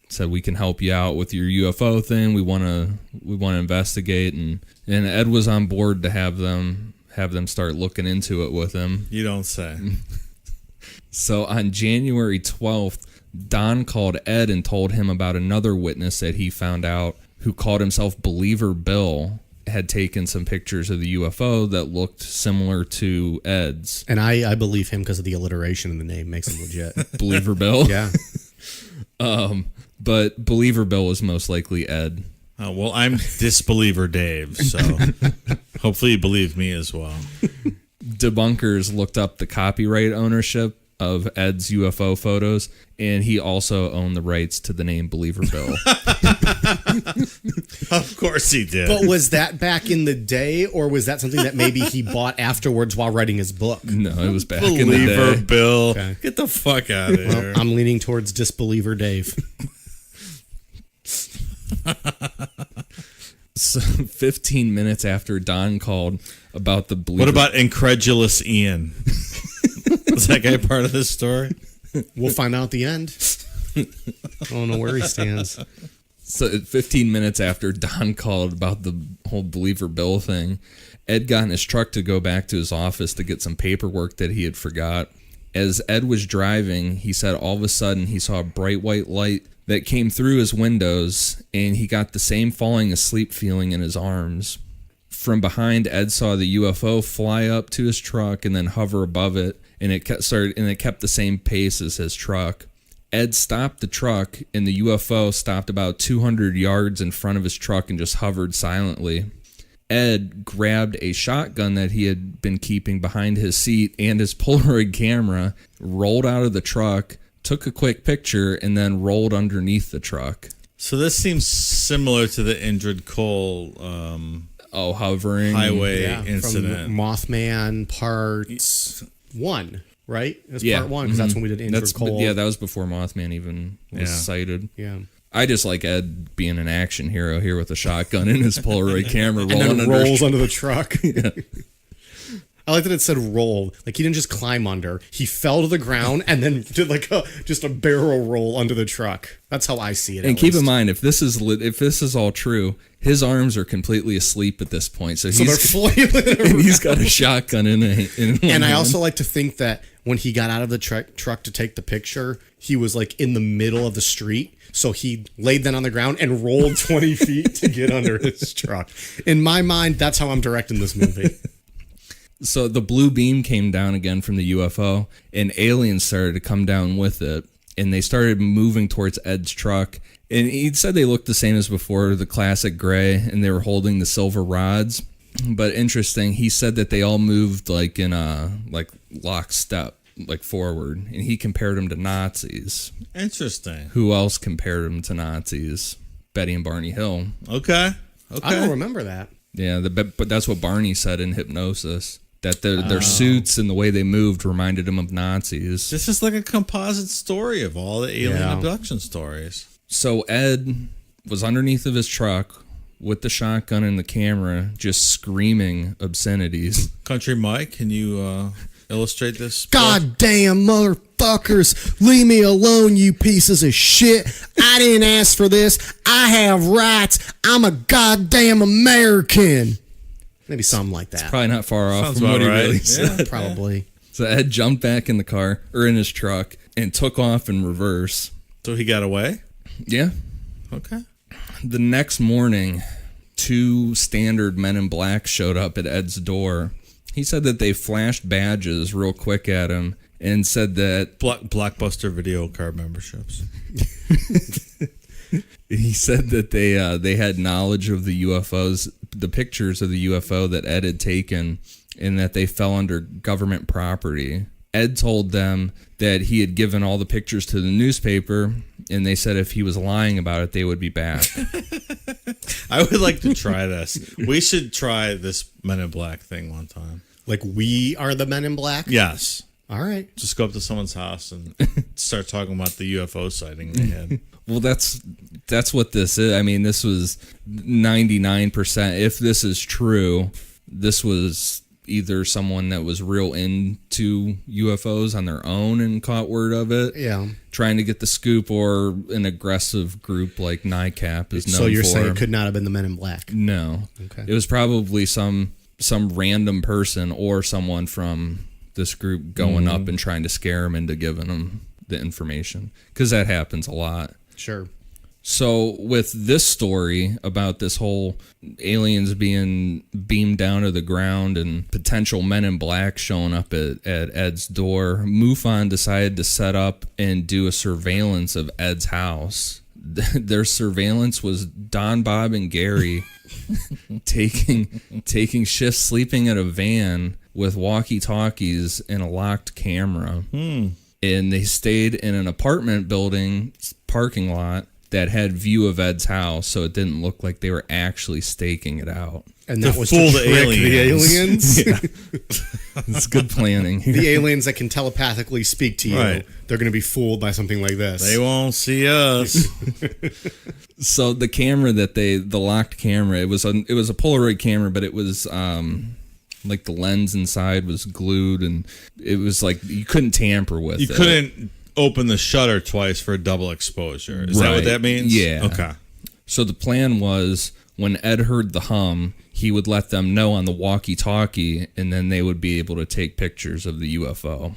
said, "We can help you out with your UFO thing. We want to investigate." And Ed was on board to have them start looking into it with him. You don't say. So on January 12th, Don called Ed and told him about another witness that he found out who called himself Believer Bill had taken some pictures of the UFO that looked similar to Ed's. and I believe him because of the alliteration in the name makes him legit. Believer Bill? Yeah. But Believer Bill was most likely Ed. Oh, well, I'm Disbeliever Dave, so hopefully you believe me as well. Debunkers looked up the copyright ownership of Ed's UFO photos, and he also owned the rights to the name Believer Bill. Of course he did. But was that back in the day, or was that something that maybe he bought afterwards while writing his book? No, it was back in the Believer day. Bill. Okay. Get the fuck out of here. Well, I'm leaning towards Disbeliever Dave. So 15 minutes after Don called about the Believer... What about incredulous Ian? Is that guy part of this story? We'll find out at the end. I don't know where he stands. So 15 minutes after Don called about the whole Believer Bill thing, Ed got in his truck to go back to his office to get some paperwork that he had forgot. As Ed was driving, he said all of a sudden he saw a bright white light that came through his windows, and he got the same falling asleep feeling in his arms. From behind, Ed saw the UFO fly up to his truck and then hover above it, and it kept the same pace as his truck. Ed stopped the truck, and the UFO stopped about 200 yards in front of his truck and just hovered silently. Ed grabbed a shotgun that he had been keeping behind his seat and his Polaroid camera, rolled out of the truck, took a quick picture, and then rolled underneath the truck. So this seems similar to the Indrid Cole Hovering. highway From incident. Mothman Part 1, right? It was Yeah. Part 1, because that's when we did Indrid Cole. Yeah, that was before Mothman even was sighted. Yeah. I just like Ed being an action hero here with a shotgun in his Polaroid camera, And rolling then under rolls under the truck. I like that it said roll. Like, he didn't just climb under. He fell to the ground and then did like just a barrel roll under the truck. That's how I see it. And keep in mind, if this is all true, his arms are completely asleep at this point. So they're flailing and he's got a shotgun in one And I hand. also like to think that when he got out of the truck to take the picture, he was like in the middle of the street. So he laid that on the ground and rolled 20 feet to get under his truck. In my mind, that's how I'm directing this movie. So the blue beam came down again from the UFO, and aliens started to come down with it, and they started moving towards Ed's truck. And he said they looked the same as before, the classic gray, and they were holding the silver rods. But interesting, he said that they all moved like in a lockstep, like forward, and he compared them to Nazis. Interesting. Who else compared them to Nazis? Betty and Barney Hill. Okay. I don't remember that. Yeah, but that's what Barney said in Hypnosis. That their suits and the way they moved reminded him of Nazis. This is like a composite story of all the alien abduction stories. So Ed was underneath of his truck with the shotgun and the camera, just screaming obscenities. Country Mike, can you illustrate this? God damn motherfuckers, leave me alone, you pieces of shit. I didn't ask for this. I have rights. I'm a goddamn American. Maybe something like that. Probably not far off Sounds from what he about right. really Yeah. said. Probably. So Ed jumped back in the car, or in his truck, and took off in reverse. So he got away? Yeah. Okay. The next morning, 2 standard men in black showed up at Ed's door. He said that they flashed badges real quick at him and said that... Blockbuster video card memberships. He said that they had knowledge of the UFOs, the pictures of the UFO that Ed had taken, and that they fell under government property. Ed told them that he had given all the pictures to the newspaper, and they said if he was lying about it, they would be back. I would like to try this. We should try this Men in Black thing one time. Like, we are the men in black? Yes. All right. Just go up to someone's house and start talking about the UFO sighting they had. Well, that's what this is. I mean, this was 99%. If this is true, this was either someone that was real into UFOs on their own and caught word of it, Yeah. trying to get the scoop, or an aggressive group like NICAP is known for. So you're saying it could not have been the men in black? No. Okay. It was probably some random person or someone from this group going up and trying to scare them into giving them the information, because that happens a lot. Sure. So with this story about this whole aliens being beamed down to the ground and potential men in black showing up at Ed's door, MUFON decided to set up and do a surveillance of Ed's house. their surveillance was Don, Bob, and Gary taking shifts, sleeping at a van with walkie-talkies and a locked camera. And they stayed in an apartment building parking lot that had view of Ed's house, so it didn't look like they were actually staking it out. And that To was fool to the trick the aliens. It's good planning. The aliens that can telepathically speak to you, Right. they're going to be fooled by something like this. They won't see us. So the camera that the locked camera, it was a Polaroid camera, but it was like the lens inside was glued, and it was like you couldn't tamper with it. You couldn't open the shutter twice for a double exposure. Is that what that means? Yeah. Okay. So the plan was when Ed heard the hum, he would let them know on the walkie-talkie, and then they would be able to take pictures of the UFO.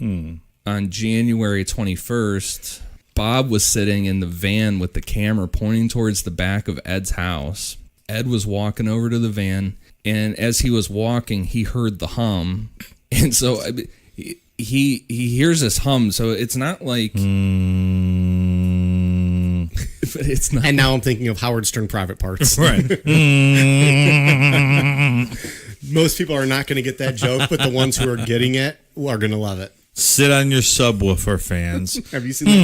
On January 21st, Bob was sitting in the van with the camera pointing towards the back of Ed's house. Ed was walking over to the van, and as he was walking, he heard the hum. And so he hears this hum, so it's not like... But it's not. And now I'm thinking of Howard Stern Private Parts. Right. Most people are not going to get that joke, but the ones who are getting it are going to love it. Sit on your subwoofer, fans. Have you seen that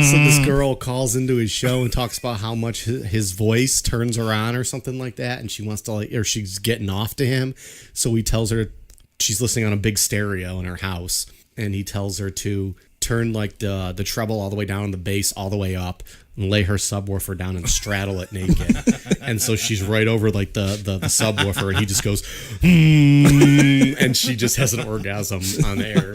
movie? So this girl calls into his show and talks about how much his voice turns her on or something like that, and she wants to or she's getting off to him. So he tells her she's listening on a big stereo in her house, and he tells her to turn like the treble all the way down and the bass all the way up and lay her subwoofer down and straddle it naked. And so she's right over like the subwoofer, and he just goes and she just has an orgasm on air.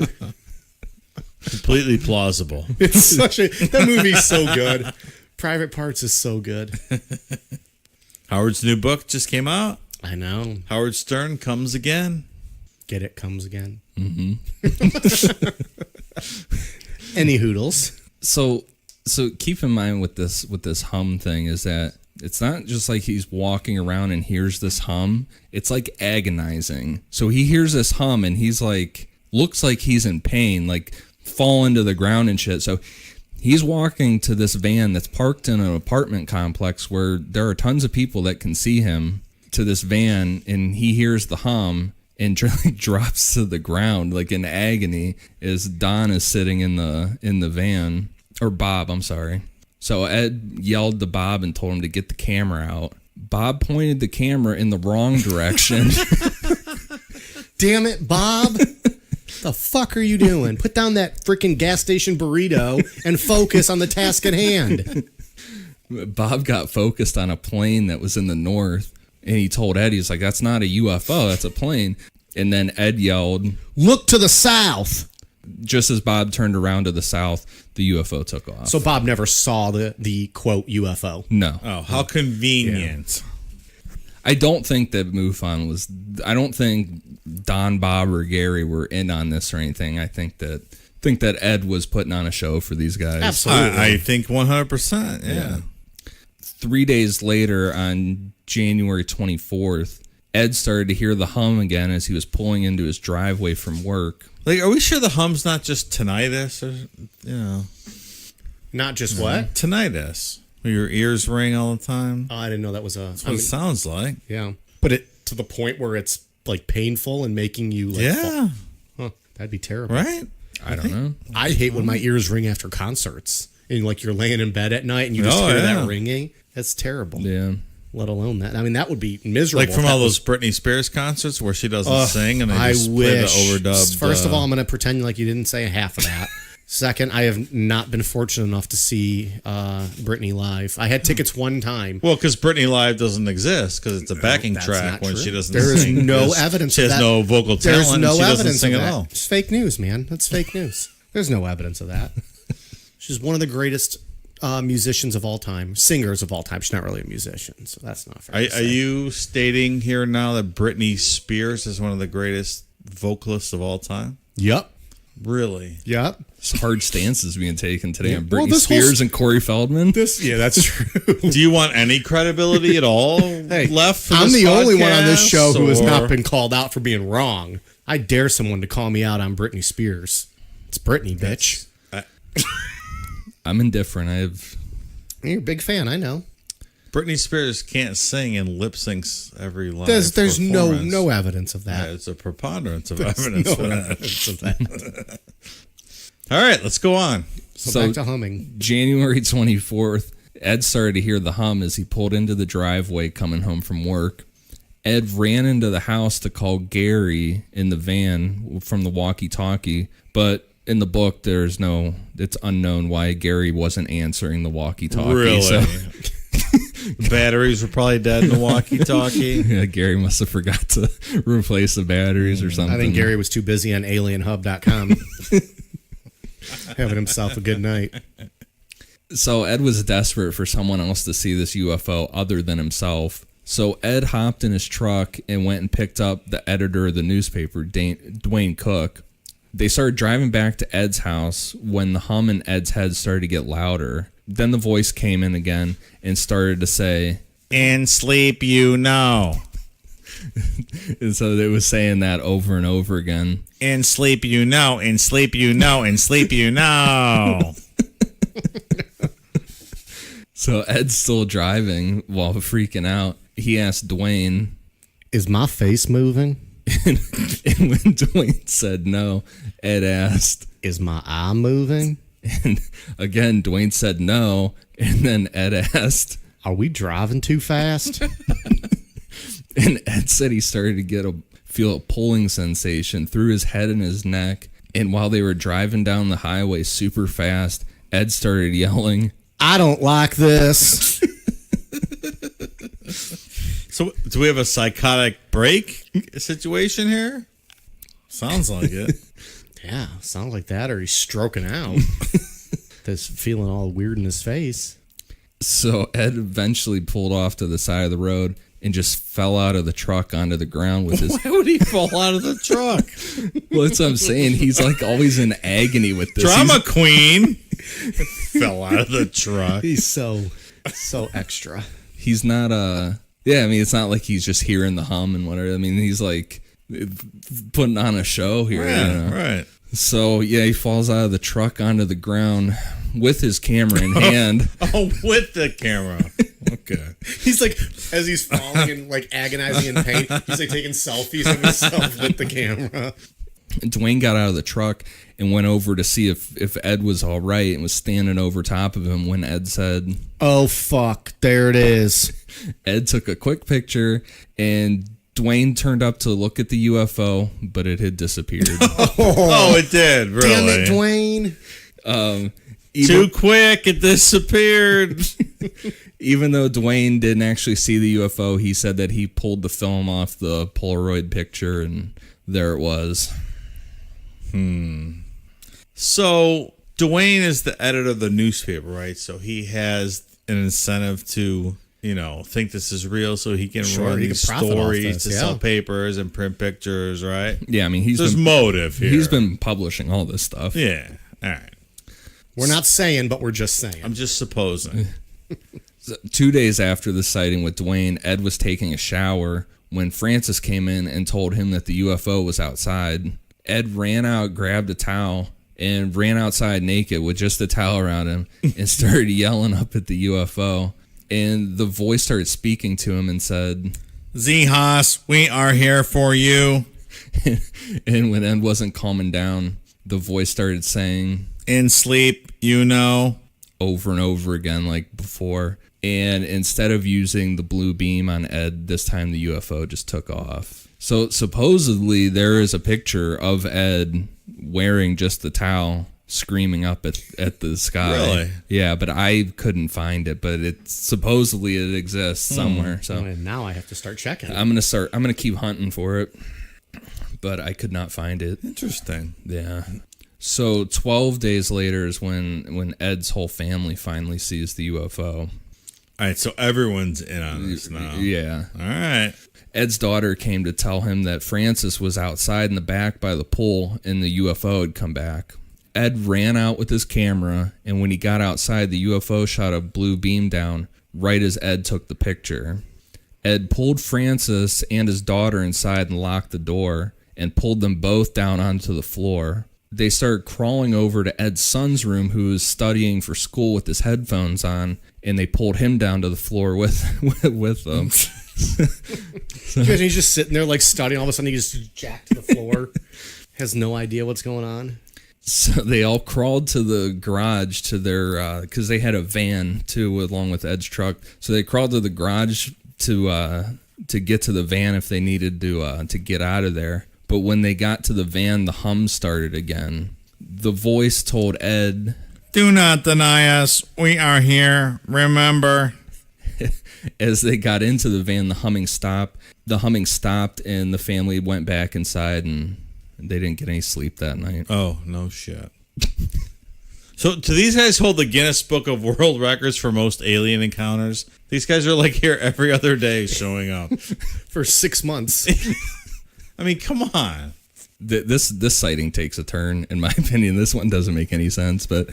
Completely plausible. It's such a that movie's so good. Private Parts is so good. Howard's new book just came out. I know. Howard Stern Comes Again. Get it? Comes again. Any hoodles. So keep in mind with this hum thing is that it's not just like he's walking around and hears this hum. It's like agonizing. So he hears this hum and he's like, looks like he's in pain, like falling to the ground and shit. So he's walking to this van that's parked in an apartment complex where there are tons of people that can see him, to this van, and he hears the hum and drops to the ground like in agony as Don is sitting in the van, or Bob, I'm sorry. So Ed yelled to Bob and told him to get the camera out. Bob pointed the camera in the wrong direction. Damn it, Bob. The fuck are you doing? Put down that freaking gas station burrito and focus on the task at hand. Bob got focused on a plane that was in the north. And he told Ed, he's like, that's not a UFO, that's a plane. And then Ed yelled, look to the south. Just as Bob turned around to the south, the UFO took off. So Bob never saw the quote UFO. No. Oh, how convenient. I don't think that MUFON was, I don't think Don, Bob, or Gary were in on this or anything. I think that Ed was putting on a show for these guys. Absolutely. I think 100%. Yeah. 3 days later, on January 24th, Ed started to hear the hum again as he was pulling into his driveway from work. Like, are we sure the hum's not just tinnitus, or Not just what? tinnitus? Where your ears ring all the time. Oh, I didn't know that was a. That's what it sounds like. Yeah, but it to the point where it's like painful and making you like. Yeah. Huh, that'd be terrible. Right. I don't know. I hate when my ears ring after concerts and like you're laying in bed at night and you just hear that ringing. That's terrible. Yeah. Let alone that. I mean, that would be miserable. Like from all those Britney Spears concerts where she doesn't sing and they I just play the wish. overdubbed. First of all, I'm going to pretend like you didn't say half of that. Second, I have not been fortunate enough to see Britney live. I had tickets one time. Well, because Britney Live doesn't exist because it's a backing That's track not when true. she doesn't There is sing. no 'Cause evidence She of has that. no vocal There's talent no and she doesn't evidence sing of at that. all. It's fake news, man. That's fake news. There's no evidence of that. She's one of the greatest musicians of all time, singers of all time. She's not really a musician, so that's not fair. Are you stating here now that Britney Spears is one of the greatest vocalists of all time? Yep. Really? Yep. It's hard stances being taken today on Well, Britney this whole Spears and Corey Feldman. Yeah, that's true. Do you want any credibility at all left for I'm this the only one on this podcast, show who has or- not been called out for being wrong. I dare someone to call me out on Britney Spears. It's Britney, bitch. I'm indifferent. You're a big fan, I know. Britney Spears can't sing and lip syncs every line. There's no evidence of that. Yeah, it's a preponderance of evidence for that. Evidence of that. All right, let's go on. So back to humming. January 24th, Ed started to hear the hum as he pulled into the driveway coming home from work. Ed ran into the house to call Gary in the van from the walkie-talkie, but in the book, it's unknown why Gary wasn't answering the walkie-talkie. Really? So, The batteries were probably dead in the walkie-talkie. yeah, Gary must have forgot to replace the batteries or something. I think Gary was too busy on alienhub.com having himself a good night. So Ed was desperate for someone else to see this UFO other than himself. So Ed hopped in his truck and went and picked up the editor of the newspaper, Dwayne Cook. They started driving back to Ed's house when the hum in Ed's head started to get louder. Then the voice came in again and started to say, "In sleep, you know." and so it was saying that over and over again. In sleep, you know. In sleep, you know. In sleep, you know. So Ed's still driving while freaking out. He asked Dwayne, Is my face moving? and when Dwayne said no, Ed asked, Is my eye moving? and again Dwayne said no, and then Ed asked, Are we driving too fast? and Ed said he started to feel a pulling sensation through his head and his neck, and while they were driving down the highway super fast, Ed started yelling, I don't like this. So, do we have a psychotic break situation here? Sounds like it. Yeah, sounds like that, or he's stroking out. This feeling all weird in his face. So Ed eventually pulled off to the side of the road and just fell out of the truck onto the ground with his... Why would he fall out of the truck? Well, that's what I'm saying. He's like always in agony with this. Drama queen. Fell out of the truck. He's so extra. He's not yeah, I mean, it's not like he's just hearing the hum and whatever. I mean, he's like putting on a show here. Right. So yeah, he falls out of the truck onto the ground with his camera in hand. Oh, with the camera. Okay. He's like, as he's falling and like agonizing in pain, he's like taking selfies of himself with the camera. Dwayne got out of the truck and went over to see if Ed was all right and was standing over top of him when Ed said, Oh, fuck. There it is. Ed took a quick picture and Dwayne turned up to look at the UFO, but it had disappeared. Oh, it did, really. Damn it, Dwayne. Too quick, it disappeared. Even though Dwayne didn't actually see the UFO, he said that he pulled the film off the Polaroid picture and there it was. So Dwayne is the editor of the newspaper, right? So he has an incentive to, think this is real, so he can run he these can profit off stories this, to yeah. sell papers and print pictures, right? Yeah, I mean, There's motive here. He's been publishing all this stuff. Yeah. All right. We're not saying, but we're just saying. I'm just supposing. 2 days after the sighting with Dwayne, Ed was taking a shower when Francis came in and told him that the UFO was outside. Ed ran out, grabbed a towel, and ran outside naked with just a towel around him and started yelling up at the UFO. And the voice started speaking to him and said, Z-Haas, we are here for you. and when Ed wasn't calming down, the voice started saying, In sleep, you know. over and over again like before. And instead of using the blue beam on Ed, this time the UFO just took off. So supposedly there is a picture of Ed wearing just the towel, screaming up at the sky. Really? Yeah, but I couldn't find it. But supposedly it exists somewhere. So And now I have to start checking. I'm gonna keep hunting for it. But I could not find it. Interesting. Yeah. So 12 days later is when Ed's whole family finally sees the UFO. All right, so everyone's in on this now. Yeah. All right. Ed's daughter came to tell him that Francis was outside in the back by the pool and the UFO had come back. Ed ran out with his camera, and when he got outside, the UFO shot a blue beam down right as Ed took the picture. Ed pulled Francis and his daughter inside and locked the door and pulled them both down onto the floor. they started crawling over to Ed's son's room, who was studying for school with his headphones on, and they pulled him down to the floor with them. He's just sitting there like studying. All of a sudden, he just jacked to the floor. Has no idea what's going on. So they all crawled to the garage to their, because they had a van too, along with Ed's truck. So they crawled to the garage to get to the van if they needed to get out of there. But when they got to the van, the hum started again. The voice told Ed, "Do not deny us. We are here. Remember." As they got into the van, the humming stopped. The humming stopped, and the family went back inside, and they didn't get any sleep that night. Oh, no shit. So, do these guys hold the Guinness Book of World Records for most alien encounters? These guys are like here every other day showing up. For 6 months. I mean, come on. This sighting takes a turn, in my opinion. This one doesn't make any sense. But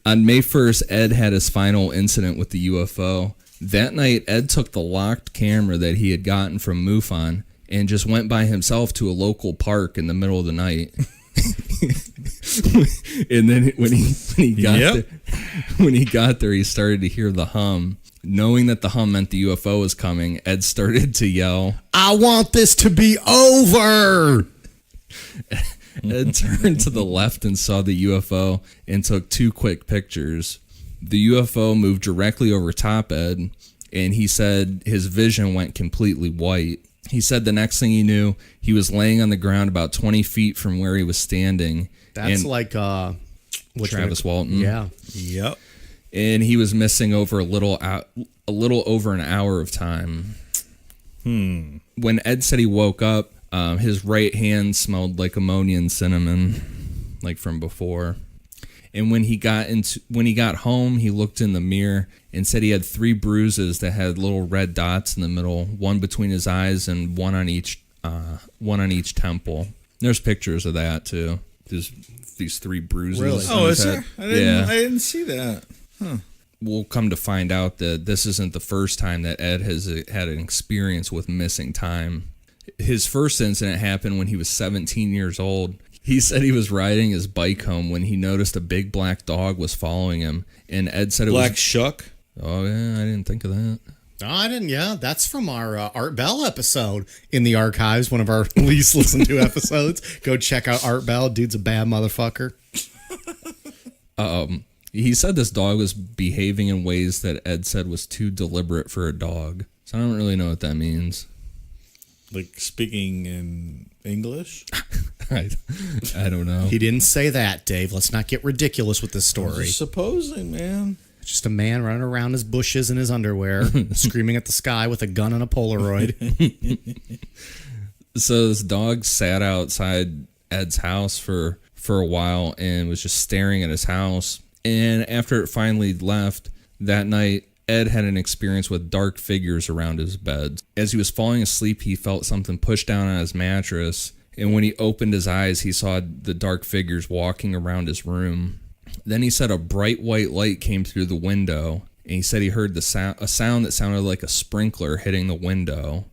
on May 1st, Ed had his final incident with the UFO. That night, Ed took the locked camera that he had gotten from MUFON and just went by himself to a local park in the middle of the night. And then when he got there, he started to hear the hum. Knowing that the hum meant the UFO was coming, Ed started to yell, "I want this to be over!" Ed turned to the left and saw the UFO and took 2 quick pictures. The UFO moved directly over top Ed, and he said his vision went completely white. He said the next thing he knew, he was laying on the ground about 20 feet from where he was standing. That's and like Travis Walton. Yeah. Yep. And he was missing over a little over an hour of time. When Ed said he woke up, his right hand smelled like ammonia and cinnamon, like from before. And when he got home, he looked in the mirror and said he had 3 bruises that had little red dots in the middle, one between his eyes and one on each temple. There's pictures of that too. These 3 bruises. Really? Oh, is there? I didn't see that. Huh. We'll come to find out that this isn't the first time that Ed has had an experience with missing time. His first incident happened when he was 17 years old. He said he was riding his bike home when he noticed a big black dog was following him, and Ed said it Black was... Shuck? Oh, yeah, I didn't think of that. No, I didn't. Yeah, that's from our Art Bell episode in the archives, one of our least listened to episodes. Go check out Art Bell. Dude's a bad motherfucker. He said this dog was behaving in ways that Ed said was too deliberate for a dog. So I don't really know what that means. Like speaking in English? I don't know. He didn't say that, Dave. Let's not get ridiculous with this story. Just supposing, man. Just a man running around his bushes in his underwear, screaming at the sky with a gun and a Polaroid. So this dog sat outside Ed's house for a while and was just staring at his house. And after it finally left, that night, Ed had an experience with dark figures around his bed. As he was falling asleep, he felt something push down on his mattress. And when he opened his eyes, he saw the dark figures walking around his room. Then he said a bright white light came through the window. And he said he heard a sound that sounded like a sprinkler hitting the window.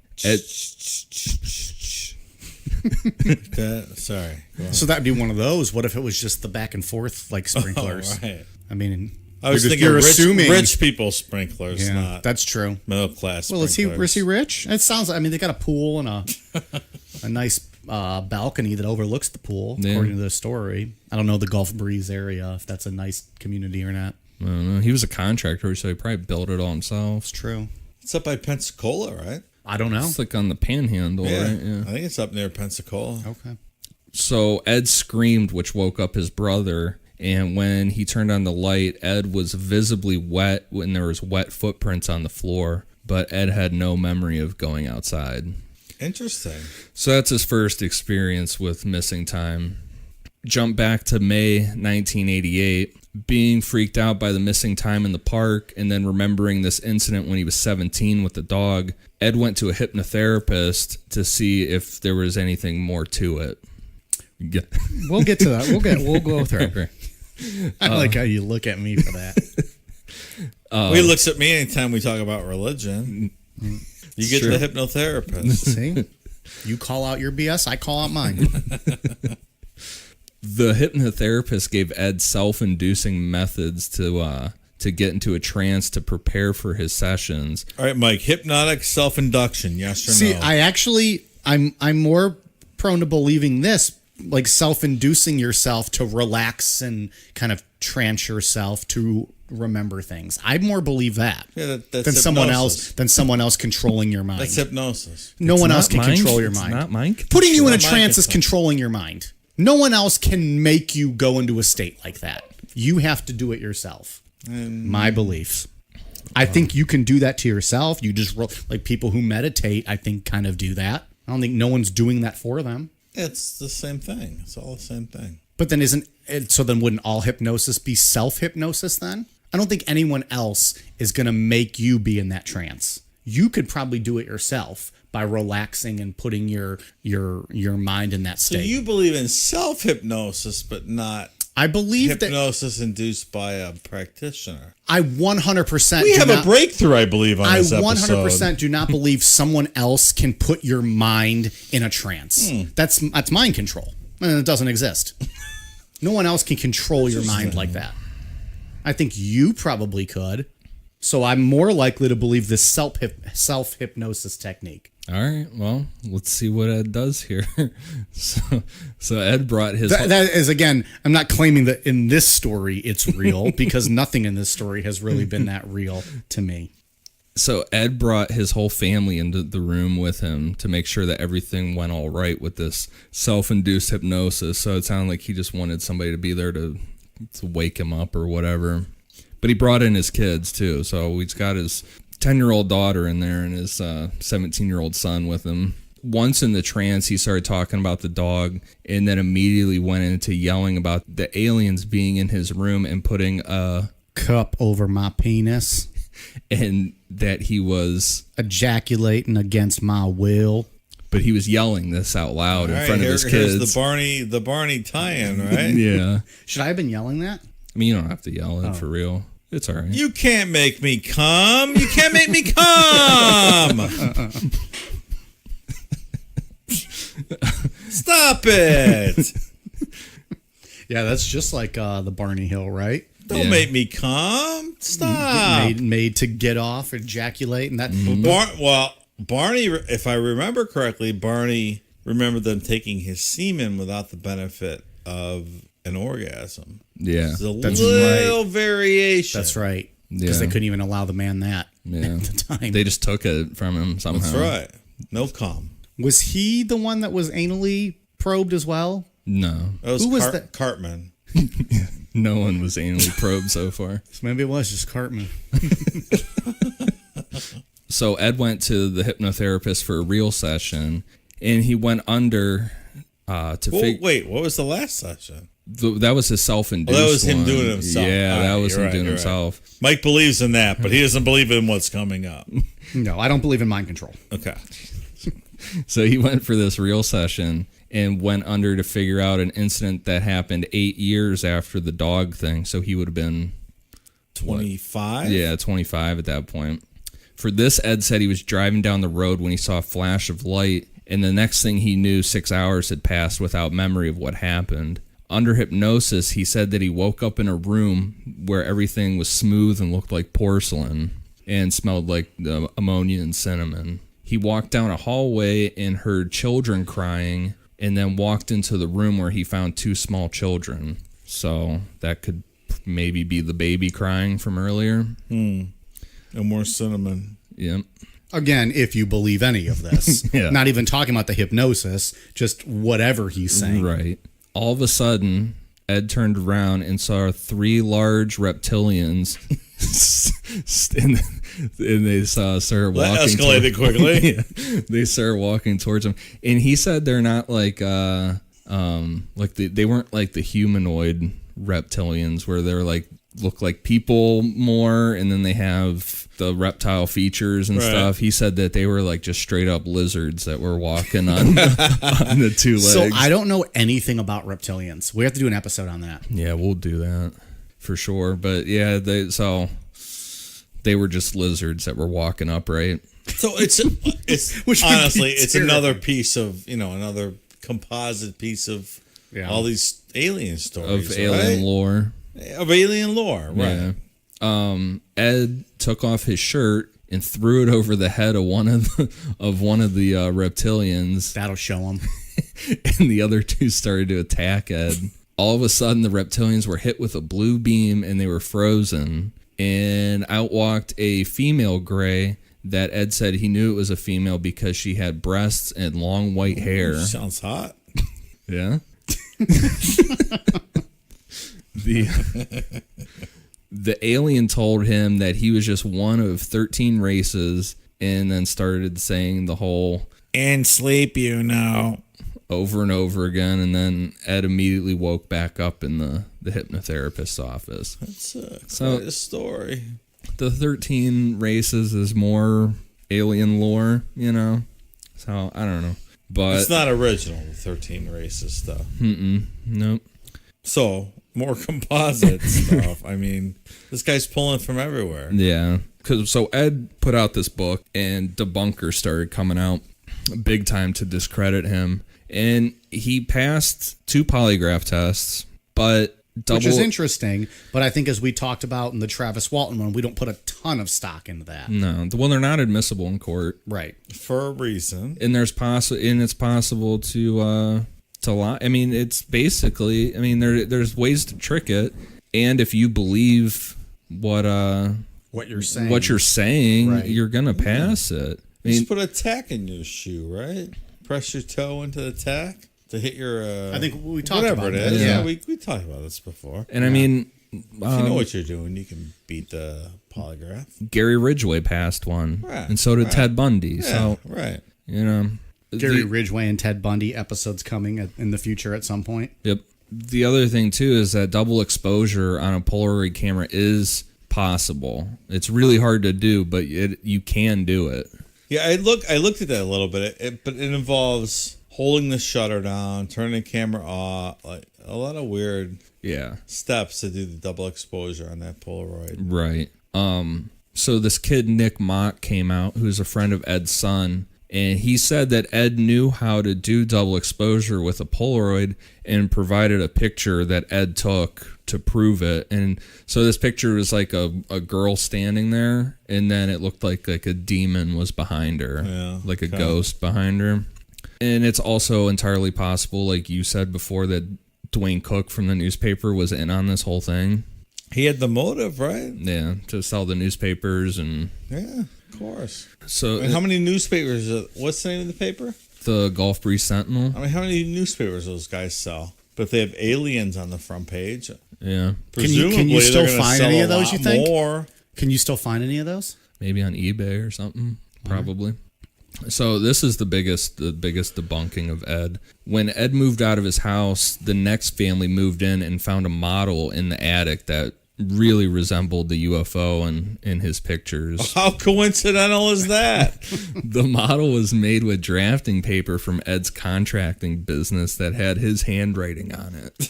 Sorry. So that'd be one of those. What if it was just the back and forth like sprinklers? Oh, right. I mean, I was thinking rich people sprinklers, yeah, not that's true. middle class. Well, is he rich? It sounds. I mean, they got a pool and a nice balcony that overlooks the pool, according to the story. I don't know the Gulf Breeze area if that's a nice community or not. I don't know. He was a contractor, so he probably built it all himself. It's true. It's up by Pensacola, right? I don't know. It's like on the Panhandle, right? Yeah. I think it's up near Pensacola. Okay. So Ed screamed, which woke up his brother. And when he turned on the light, Ed was visibly wet when there was wet footprints on the floor. But Ed had no memory of going outside. Interesting. So that's his first experience with missing time. Jump back to May 1988. Being freaked out by the missing time in the park and then remembering this incident when he was 17 with the dog, Ed went to a hypnotherapist to see if there was anything more to it. We'll get to that. We'll go through. I like how you look at me for that. He looks at me anytime we talk about religion. You get the hypnotherapist. See? You call out your BS, I call out mine. The hypnotherapist gave Ed self-inducing methods to get into a trance to prepare for his sessions. All right, Mike, hypnotic self-induction, yes or See, no? I'm more prone to believing this, like self-inducing yourself to relax and kind of trance yourself to remember things. I more believe that, that's than someone hypnosis. else controlling your mind. That's hypnosis. No It's one not else can mind- control your it's mind. not mind Putting you in a control. Mind trance is control. controlling your mind. No one else can make you go into a state like that. You have to do it yourself. My beliefs. I think you can do that to yourself. You just like people who meditate, I think, kind of do that. I don't think no one's doing that for them. It's the same thing. It's all the same thing. But then then wouldn't all hypnosis be self-hypnosis then? I don't think anyone else is going to make you be in that trance. You could probably do it yourself by relaxing and putting your mind in that So state. you believe in self-hypnosis, but not I believe that hypnosis induced by a practitioner. I 100% We do have not, a breakthrough, I believe, on I this episode. 100% do not believe someone else can put your mind in a trance. That's mind control. And it doesn't exist. No one else can control your mind like that. I think you probably could. So I'm more likely to believe this self-hypnosis technique. All right, well, let's see what Ed does here. So Ed brought his... That is, again, I'm not claiming that in this story it's real because nothing in this story has really been that real to me. So Ed brought his whole family into the room with him to make sure that everything went all right with this self-induced hypnosis. So it sounded like he just wanted somebody to be there to wake him up or whatever. But he brought in his kids too. So he's got his 10-year-old daughter in there and his 17-year-old son with him. Once in the trance, he started talking about the dog and then immediately went into yelling about the aliens being in his room and putting a Cup over my penis. and that he was... Ejaculating against my will. But he was yelling this out loud in front of his here's kids. the Barney tie-in, right? Yeah. Should I have been yelling that? I mean, you don't have to yell it for real. It's all right. You can't make me come. You can't make me come. Stop it. Yeah, that's just like the Barney Hill, right? Don't make me come. Stop. Made to get off, ejaculate, and that. Barney, if I remember correctly, Barney remembered them taking his semen without the benefit of an orgasm. Yeah. It's a That's little right. variation. That's right. Because they couldn't even allow the man that at the time. They just took it from him somehow. That's right. No cum. Was he the one that was anally probed as well? No. That was Who was that? Cartman. No one was anally probed so far. So maybe it was just Cartman. So Ed went to the hypnotherapist for a real session, and he went under to figure... Wait, what was the last session? That was his self-induced That was him one. doing it himself. Yeah, All that right, was you're him right, doing you're himself. right. Mike believes in that, but he doesn't believe in what's coming up. No, I don't believe in mind control. Okay. So he went for this real session and went under to figure out an incident that happened 8 years after the dog thing. So he would have been... 25? Yeah, 25 at that point. For this, Ed said he was driving down the road when he saw a flash of light, and the next thing he knew, 6 hours had passed without memory of what happened. Under hypnosis, he said that he woke up in a room where everything was smooth and looked like porcelain and smelled like ammonia and cinnamon. He walked down a hallway and heard children crying, and then walked into the room where he found 2 small children. So that could maybe be the baby crying from earlier. And more cinnamon. Yep. Again, if you believe any of this. Yeah. Not even talking about the hypnosis, just whatever he's saying. Right. All of a sudden, Ed turned around and saw 3 large reptilians, and they started walking. That escalated quickly. Yeah, they started walking towards him, and he said they're not like they weren't like the humanoid reptilians where they're like look like people more, and then they have the reptile features and stuff. He said that they were like just straight up lizards that were walking on the 2 legs. So I don't know anything about reptilians. We have to do an episode on that. Yeah, we'll do that for sure. But yeah, they were just lizards that were walking upright. So it's Which would be honestly, it's terrible. another piece of, another composite piece of Yeah. all these alien stories. Of alien lore. Of alien lore, right. Yeah. Ed took off his shirt and threw it over the head of one of the reptilians. That'll show him. And the other two started to attack Ed. All of a sudden, the reptilians were hit with a blue beam and they were frozen. And out walked a female gray that Ed said he knew it was a female because she had breasts and long white hair. Sounds hot. Yeah. The alien told him that he was just one of 13 races, and then started saying the whole And sleep, over and over again, and then Ed immediately woke back up in the hypnotherapist's office. That's So- quite a story. The 13 races is more alien lore, you know? So, I don't know. But It's not original, the 13 races stuff. nope. So, more composite stuff. I mean, this guy's pulling from everywhere. Yeah. So Ed put out this book, and Debunker started coming out big time to discredit him. And he passed 2 polygraph tests, but Which is interesting, but I think as we talked about in the Travis Walton one, we don't put a ton of stock into that. No, well, they're not admissible in court, Right. For a reason. and it's possible to lie. I mean, it's basically. I mean, there's ways to trick it, and if you believe what What you're saying. you're Right. you're gonna pass it. I Just mean, put a tack in your shoe, right? Press your toe into the tack to hit your. I think we talked whatever about it that, is. yeah. Yeah, we talked about this before. and I mean, If you know what you're doing, you can beat the polygraph. Gary Ridgway passed one, Right, and so did right. Ted Bundy. Yeah, So right. you know, Gary the- Ridgway and Ted Bundy episodes coming in the future at some point. Yep. The other thing too is that double exposure on a Polaroid camera is possible. It's really hard to do, but you can do it. Yeah, I looked at that a little bit, but it involves holding the shutter down, turning the camera off, like a lot of weird Yeah. steps to do the double exposure on that Polaroid. Right. So this kid Nick Mott came out, who's a friend of Ed's son, and he said that Ed knew how to do double exposure with a Polaroid and provided a picture that Ed took to prove it. And so this picture was like a girl standing there, and then it looked like a demon was behind her, Yeah, like a okay. ghost behind her. And it's also entirely possible, like you said before, that Dwayne Cook from the newspaper was in on this whole thing. He had the motive, right? Yeah, to sell the newspapers. And Yeah, of course. so I mean, how many newspapers? What's the name of the paper? the Gulf Breeze Sentinel. I mean, how many newspapers those guys sell? But if they have aliens on the front page, Yeah, presumably can you still they're gonna find sell any a of those, lot you think? More. Can you still find any of those? maybe on eBay or something, probably. So this is the biggest debunking of Ed. When Ed moved out of his house, the next family moved in and found a model in the attic that really resembled the UFO in his pictures. How coincidental is that? The model was made with drafting paper from Ed's contracting business that had his handwriting on it.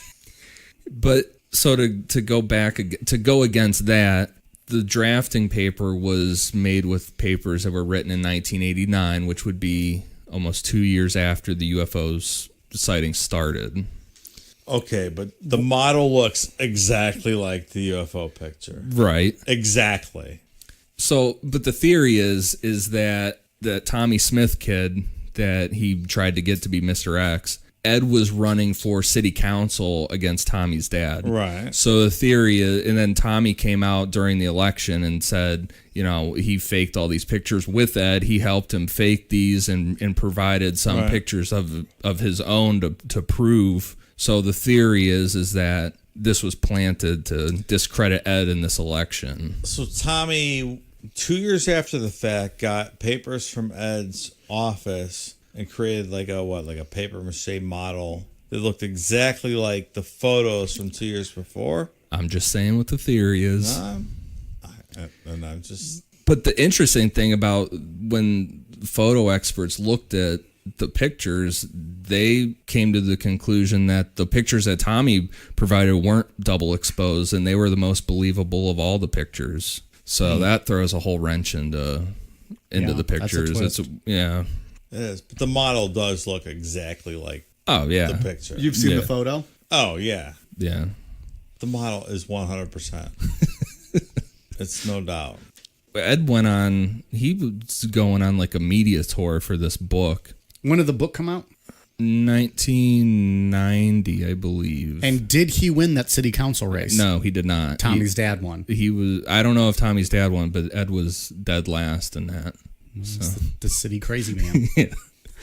But so to go against that, the drafting paper was made with papers that were written in 1989, which would be almost 2 years after the UFO's sighting started. Okay, but the model looks exactly like the UFO picture. Right. Exactly. So, but the theory is that the Tommy Smith kid that he tried to get to be Mr. X, Ed was running for city council against Tommy's dad. Right. So the theory is, and then Tommy came out during the election and said, you know, he faked all these pictures with Ed. He helped him fake these and provided some Right. pictures of his own to prove. So the theory is that this was planted to discredit Ed in this election. So Tommy, 2 years after the fact, got papers from Ed's office and created like a paper mache model that looked exactly like the photos from 2 years before. I'm just saying what the theory is. And I'm just But the interesting thing about when photo experts looked at the pictures, they came to the conclusion that the pictures that Tommy provided weren't double exposed, and they were the most believable of all the pictures. So that throws a whole wrench into Yeah, the that's a pictures. twist. It's yeah. it is. But the model does look exactly like Oh yeah, the picture. You've seen Yeah. the photo? Oh yeah, yeah. the model is 100%. It's no doubt. Ed went on. He was going on like a media tour for this book. When did the book come out? 1990, I believe. And did he win that city council race? No, he did not. Tommy's dad won. He was. I don't know if Tommy's dad won, but Ed was dead last in that. So. The city crazy man. Yeah.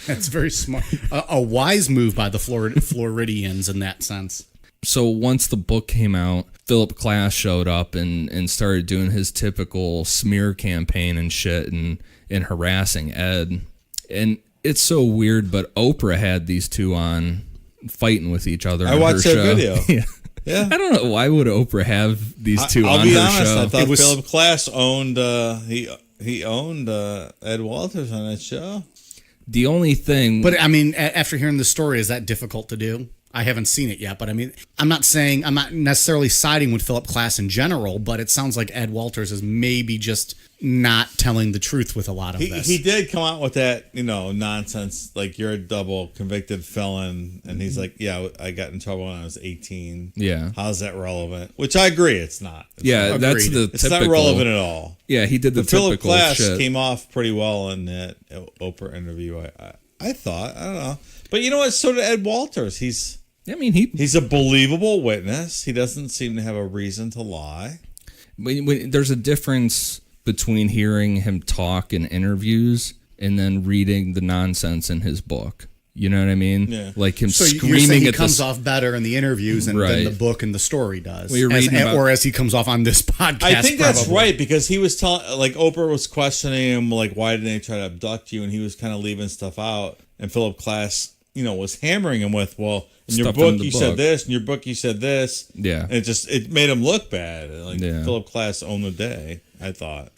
That's very smart. A wise move by the Floridians in that sense. So once the book came out, Philip Glass showed up and started doing his typical smear campaign and shit and harassing Ed. And it's so weird, but Oprah had these two on fighting with each other. I on watched her that show. video. Yeah. Yeah. I don't know, why would Oprah have these two I'll on be her honest, show? I thought It was- Philip Glass owned he owned Ed Walters on that show. The only thing, But I mean, after hearing the story, is that difficult to do? I haven't seen it yet, but I mean, I'm not necessarily siding with Philip Glass in general, but it sounds like Ed Walters is maybe just not telling the truth with a lot of this. He did come out with that, nonsense, like you're a double convicted felon, and he's like, yeah, I got in trouble when I was 18. Yeah. How's that relevant? Which I agree, it's not. yeah, that's Agreed. the It's typical. not relevant at all. Yeah, he did the But Philip typical Glass shit. came off pretty well in that Oprah interview. I thought, I don't know, but you know what? So did Ed Walters. I mean, He's a believable witness. He doesn't seem to have a reason to lie. there's a difference between hearing him talk in interviews and then reading the nonsense in his book. You know what I mean? Yeah. Like him so you're screaming saying he at comes the off better in the interviews than Right. the book and the story does, Well, you're reading about- or as he comes off on this podcast. I think that's probably. right, because he was telling, like, Oprah was questioning him, like, why didn't they try to abduct you? And he was kind of leaving stuff out. And Philip Glass, was hammering him with, well, in your Stuff book in the you book. said this, in your book you said this. Yeah. And it made him look bad. Like, Yeah. Philip Glass owned the day, I thought.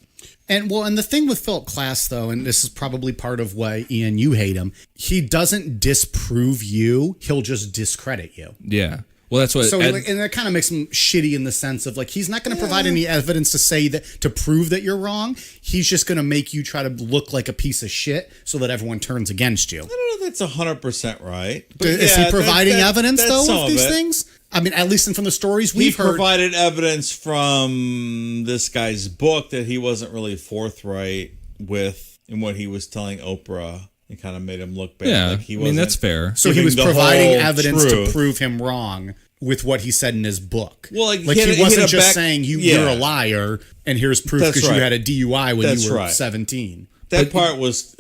And the thing with Philip Glass, though, and this is probably part of why, Ian, you hate him, he doesn't disprove you, he'll just discredit you. Yeah. Well, that's what So, Ed, and that kind of makes him shitty in the sense of, like, he's not going to provide any evidence to prove that you're wrong. He's just going to make you try to look like a piece of shit so that everyone turns against you. I don't know if that's 100% right. But Is he providing evidence, that's though, some of these it. things? I mean, at least from the stories He we've heard. provided evidence from this guy's book that he wasn't really forthright with in what he was telling Oprah. It kind of made him look bad. yeah. Like he I mean, wasn't that's fair. So he giving was the providing whole evidence truth. to prove him wrong with what he said in his book. Well, like, he he had wasn't a just back- saying you're Yeah. a liar and here's proof That's because right. you had a DUI when That's you were right. 17. That part was,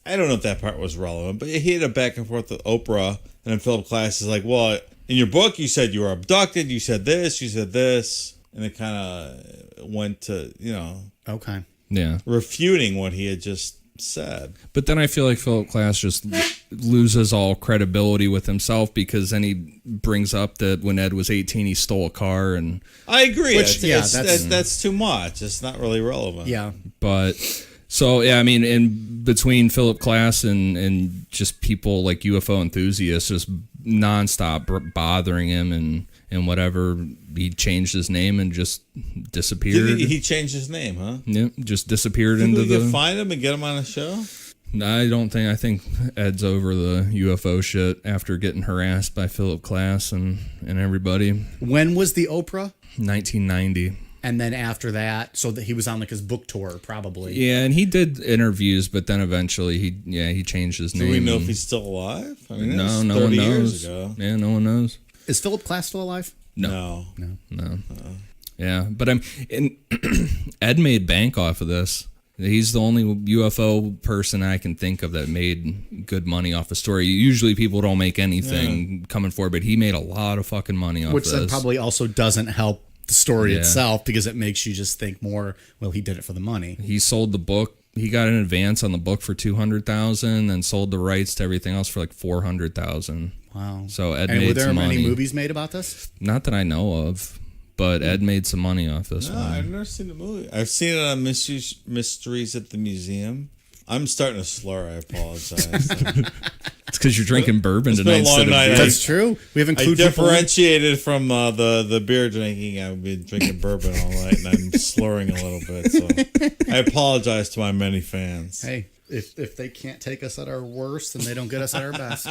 I don't know if that part was relevant, but he had a back and forth with Oprah, and then Philip Glass is like, well, in your book you said you were abducted, you said this, and it kind of went to, Okay. Yeah. refuting what he had just said. But then I feel like Philip Glass just loses all credibility with himself because then he brings up that when Ed was 18, he stole a car and I agree. Which, yeah, That's too much. It's not really relevant. Yeah. But so yeah, I mean, in between Philip Glass and just people like UFO enthusiasts, just nonstop bothering him and whatever, he changed his name and just disappeared. He changed his name, huh? Yeah, just disappeared Think into we could the. find him and get him on a show? I think Ed's over the UFO shit after getting harassed by Philip Glass and everybody. When was the Oprah? 1990. And then after that, so that he was on like his book tour, probably. Yeah, and he did interviews, but then eventually he changed his name. Do we know if and- he's still alive? I mean, No, that's no 30 one years knows. ago. Yeah, no one knows. Is Philip Glass still alive? No. Yeah, but Ed made bank off of this. He's the only UFO person I can think of that made good money off the story. Usually people don't make anything coming forward, but he made a lot of fucking money off Which this. then probably also doesn't help the story Yeah. itself because it makes you just think more, well, he did it for the money. He sold the book. He got an advance on the book for $200,000 and sold the rights to everything else for like $400,000. Wow. So Ed And made were there some many money. movies made about this? Not that I know of, but Ed made some money off this No, one. I've never seen the movie. I've seen it on Mysteries at the Museum. I'm starting to slur. I apologize. It's because you're drinking bourbon It's been tonight a long instead of night. beer. That's true. We have I included people in- differentiated from the beer drinking. I've been drinking bourbon all night, and I'm slurring a little bit. So I apologize to my many fans. Hey, if they can't take us at our worst, then they don't get us at our best.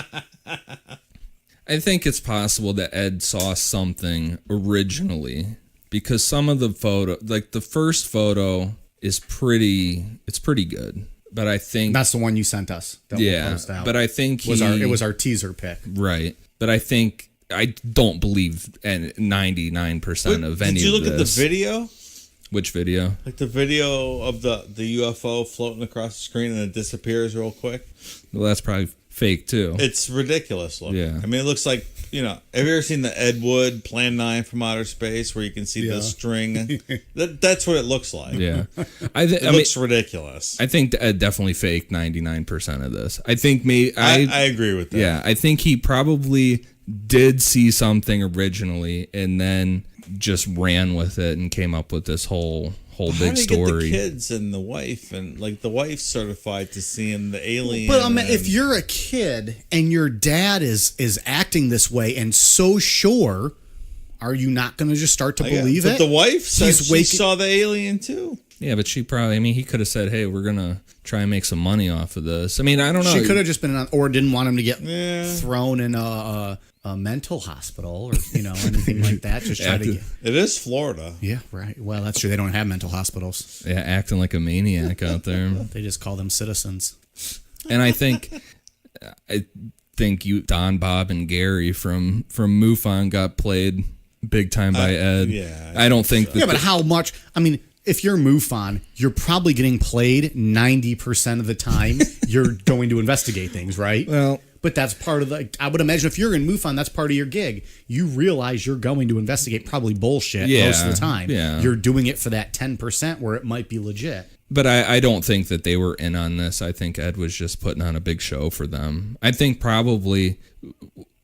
I think it's possible that Ed saw something originally, because some of the photo, like the first photo, is pretty good. But I think That's the one you sent us. That we'll yeah. post out. But I think it was our teaser pick. right. But I think I don't believe 99% of any of this. Did you look at the video? Which video? Like the video of the UFO floating across the screen and it disappears real quick? Well, that's probably fake too. It's ridiculous looking. Yeah. I mean, it looks like, have you ever seen the Ed Wood Plan 9 from Outer Space where you can see the string? That's what it looks like. Yeah. It looks ridiculous. I think Ed definitely faked 99% of this. I think I agree with that. Yeah, I think he probably did see something originally and then just ran with it and came up with this whole big story. How do you get the kids and the wife, and like the wife's certified to seeing the alien? But if you're a kid and your dad is acting this way and so sure, are you not going to just start to believe it? But the wife said she saw the alien too. Yeah, but she probably, he could have said, hey, we're going to try and make some money off of this. I don't know. She could have just been, or didn't want him to get thrown in a mental hospital or, anything like that. Just try to get. It is Florida. Yeah, right. Well, that's true. They don't have mental hospitals. Yeah, acting like a maniac out there. They just call them citizens. And I think you, Don, Bob, and Gary from MUFON got played big time by Ed. Yeah. I don't think so. Yeah, but how much? If you're MUFON, you're probably getting played 90% of the time. You're going to investigate things, right? Well, but that's part of I would imagine if you're in MUFON, that's part of your gig. You realize you're going to investigate probably bullshit most of the time. Yeah. You're doing it for that 10% where it might be legit. But I don't think that they were in on this. I think Ed was just putting on a big show for them. I think probably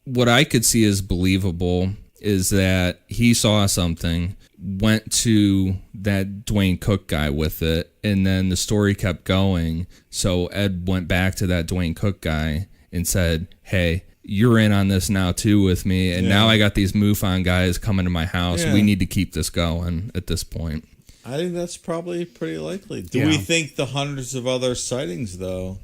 what I could see as believable is that he saw something, went to that Dwayne Cook guy with it, and then the story kept going. So Ed went back to that Dwayne Cook guy and said, hey, you're in on this now too with me, and now I got these MUFON guys coming to my house. We need to keep this going at this point. I think that's probably pretty likely. Do we think the hundreds of other sightings, though?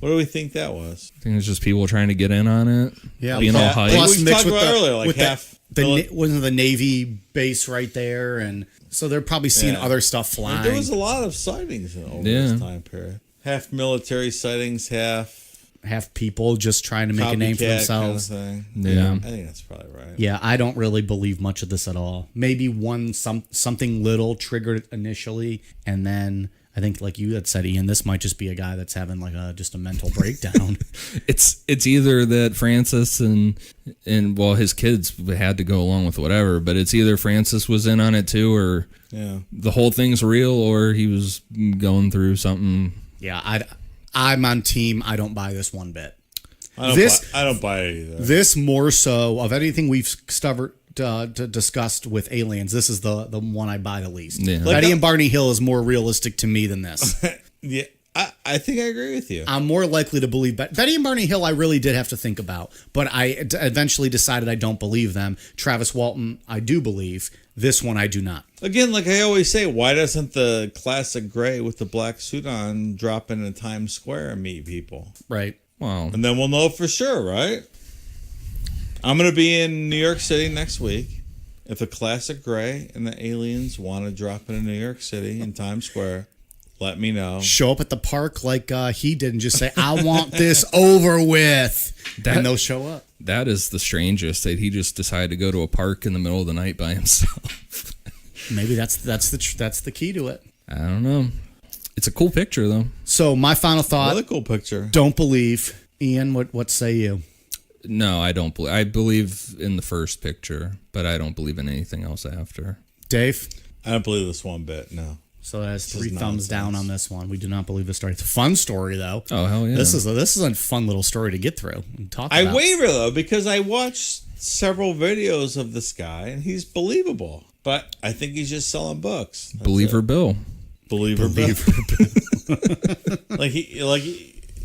What do we think that was? I think it's just people trying to get in on it. Yeah, being all hyped. Plus we mixed talked with about earlier, like half. Wasn't the Navy base right there, and so they're probably seeing other stuff flying. There was a lot of sightings over this time period. Half military sightings, half people just trying to make a name for themselves. Kind of thing. Yeah. I think that's probably right. Yeah, I don't really believe much of this at all. Maybe something little triggered initially, and then I think, like you had said, Ian, this might just be a guy that's having like just a mental breakdown. It's either that Francis and his kids had to go along with whatever, but it's either Francis was in on it too, or the whole thing's real, or he was going through something. Yeah, I'm on team. I don't buy this one bit. I don't buy it either. This more so of anything we've discussed with aliens. This is the one I buy the least. Yeah. Betty and Barney Hill is more realistic to me than this. Yeah, I think I agree with you. I'm more likely to believe Betty and Barney Hill. I really did have to think about, but I eventually decided I don't believe them. Travis Walton, I do believe. This one, I do not. Again, like I always say, why doesn't the classic gray with the black suit on drop into Times Square and meet people? Right. Wow. And then we'll know for sure, right? I'm going to be in New York City next week. If the classic gray and the aliens want to drop into New York City in Times Square, let me know. Show up at the park like he did and just say, I want this over with. And they'll show up. That is the strangest, that he just decided to go to a park in the middle of the night by himself. Maybe that's the key to it. I don't know. It's a cool picture, though. So my final thought. Really cool picture. Don't believe. Ian, what say you? No, I don't believe. I believe in the first picture, but I don't believe in anything else after. Dave? I don't believe this one bit, no. So that's 3 thumbs down on this one. We do not believe the story. It's a fun story, though. Oh, hell yeah. This is a fun little story to get through and talk about. I waver, though, because I watched several videos of this guy, and he's believable. But I think he's just selling books. That's Believer it. Bill. Believer Bill.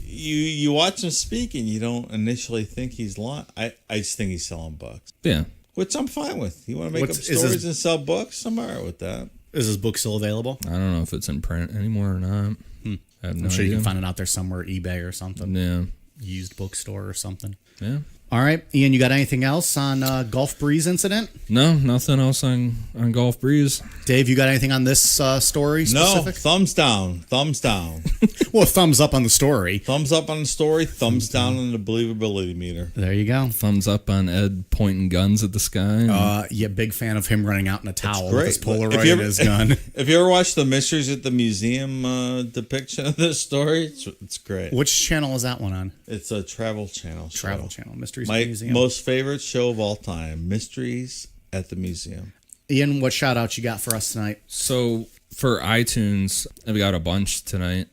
You watch him speak, and you don't initially think he's lying. I just think he's selling books. Yeah. Which I'm fine with. You want to make up stories and sell books? I'm all right with that. Is his book still available? I don't know if it's in print anymore or not. I have no I'm sure idea. you can find it out there somewhere, eBay or something. Yeah. Used bookstore or something. Yeah. All right, Ian, you got anything else on Gulf Breeze incident? No, nothing else on Gulf Breeze. Dave, you got anything on this story specific? No, thumbs down. Thumbs down. Well, thumbs up on the story. Thumbs up on the story, thumbs down on the believability meter. There you go. Thumbs up on Ed pointing guns at the sky. Yeah, big fan of him running out in a towel great. with his Polaroid If you and ever- his gun. If you ever watched the Mysteries at the Museum depiction of this story, it's great. Which channel is that one on? It's a Travel Channel show. Travel Channel, Mysteries at My the Museum. most favorite show of all time, Mysteries at the Museum. Ian, what shout outs you got for us tonight? So for iTunes, I've got a bunch tonight.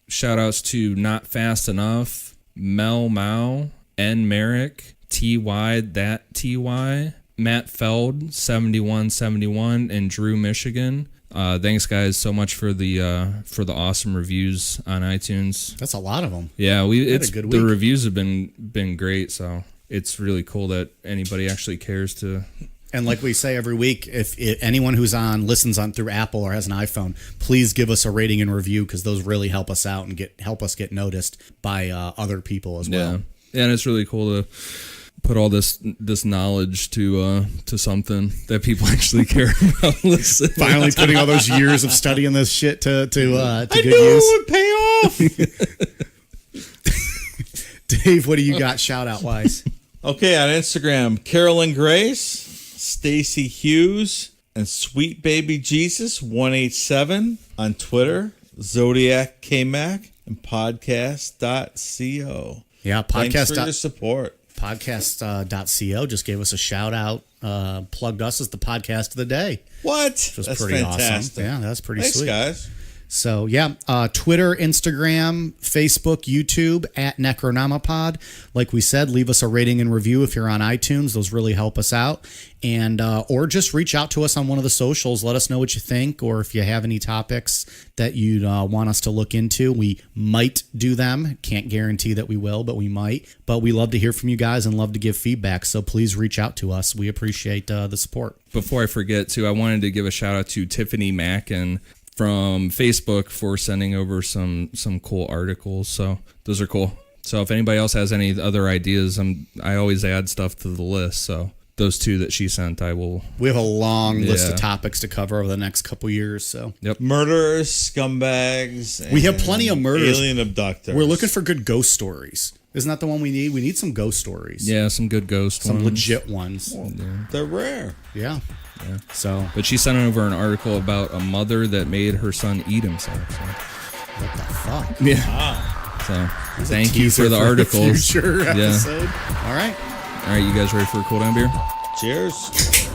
Shout outs to Not Fast Enough, Mel Mao, N Merrick, TY That TY, Matt Feld 7171, and Drew Michigan. Thanks guys so much for the awesome reviews on iTunes. That's a lot of them. Yeah, had a good the week. reviews have been great, so it's really cool that anybody actually cares to. And like we say every week, if anyone who's listens on through Apple or has an iPhone, please give us a rating and review because those really help us out and help us get noticed by other people as well. Yeah, and it's really cool to put all this knowledge to something that people actually care about listening. Finally, putting all those years of studying this shit to good I use. knew it would pay off. Dave, what do you got shout out wise? Okay, on Instagram, Carolyn Grace, Stacy Hughes, and Sweet Baby Jesus 187. On Twitter, Zodiac KMac, and podcast.co. Yeah, Thanks for your support. Podcast.co just gave us a shout out, plugged us as the podcast of the day. What? Which was That's pretty fantastic. awesome. Yeah, that's pretty Thanks, sweet. guys. So, yeah, Twitter, Instagram, Facebook, YouTube, at Necronomipod. Like we said, leave us a rating and review if you're on iTunes. Those really help us out. And or just reach out to us on one of the socials. Let us know what you think, or if you have any topics that you'd want us to look into. We might do them. Can't guarantee that we will, but we might. But we love to hear from you guys and love to give feedback. So please reach out to us. We appreciate the support. Before I forget, too, I wanted to give a shout out to Tiffany Mackin from Facebook for sending over some cool articles. So those are cool. So if anybody else has any other ideas, I always add stuff to the list. So those two that she sent, I will. We have a long list of Yeah. topics to cover over the next couple years. So Murderers, scumbags. We have and plenty of murders. Alien abductors. we're looking for good ghost stories. Isn't that the one we need? We need some ghost stories. Yeah, some good ghost Some ones. legit ones. They're rare. Yeah. So But she sent over an article about a mother that made her son eat himself. So. what the fuck? Yeah. So thank you Teaser for the articles. future Yeah. episode. All right. All right, you guys ready for a cool down beer? Cheers.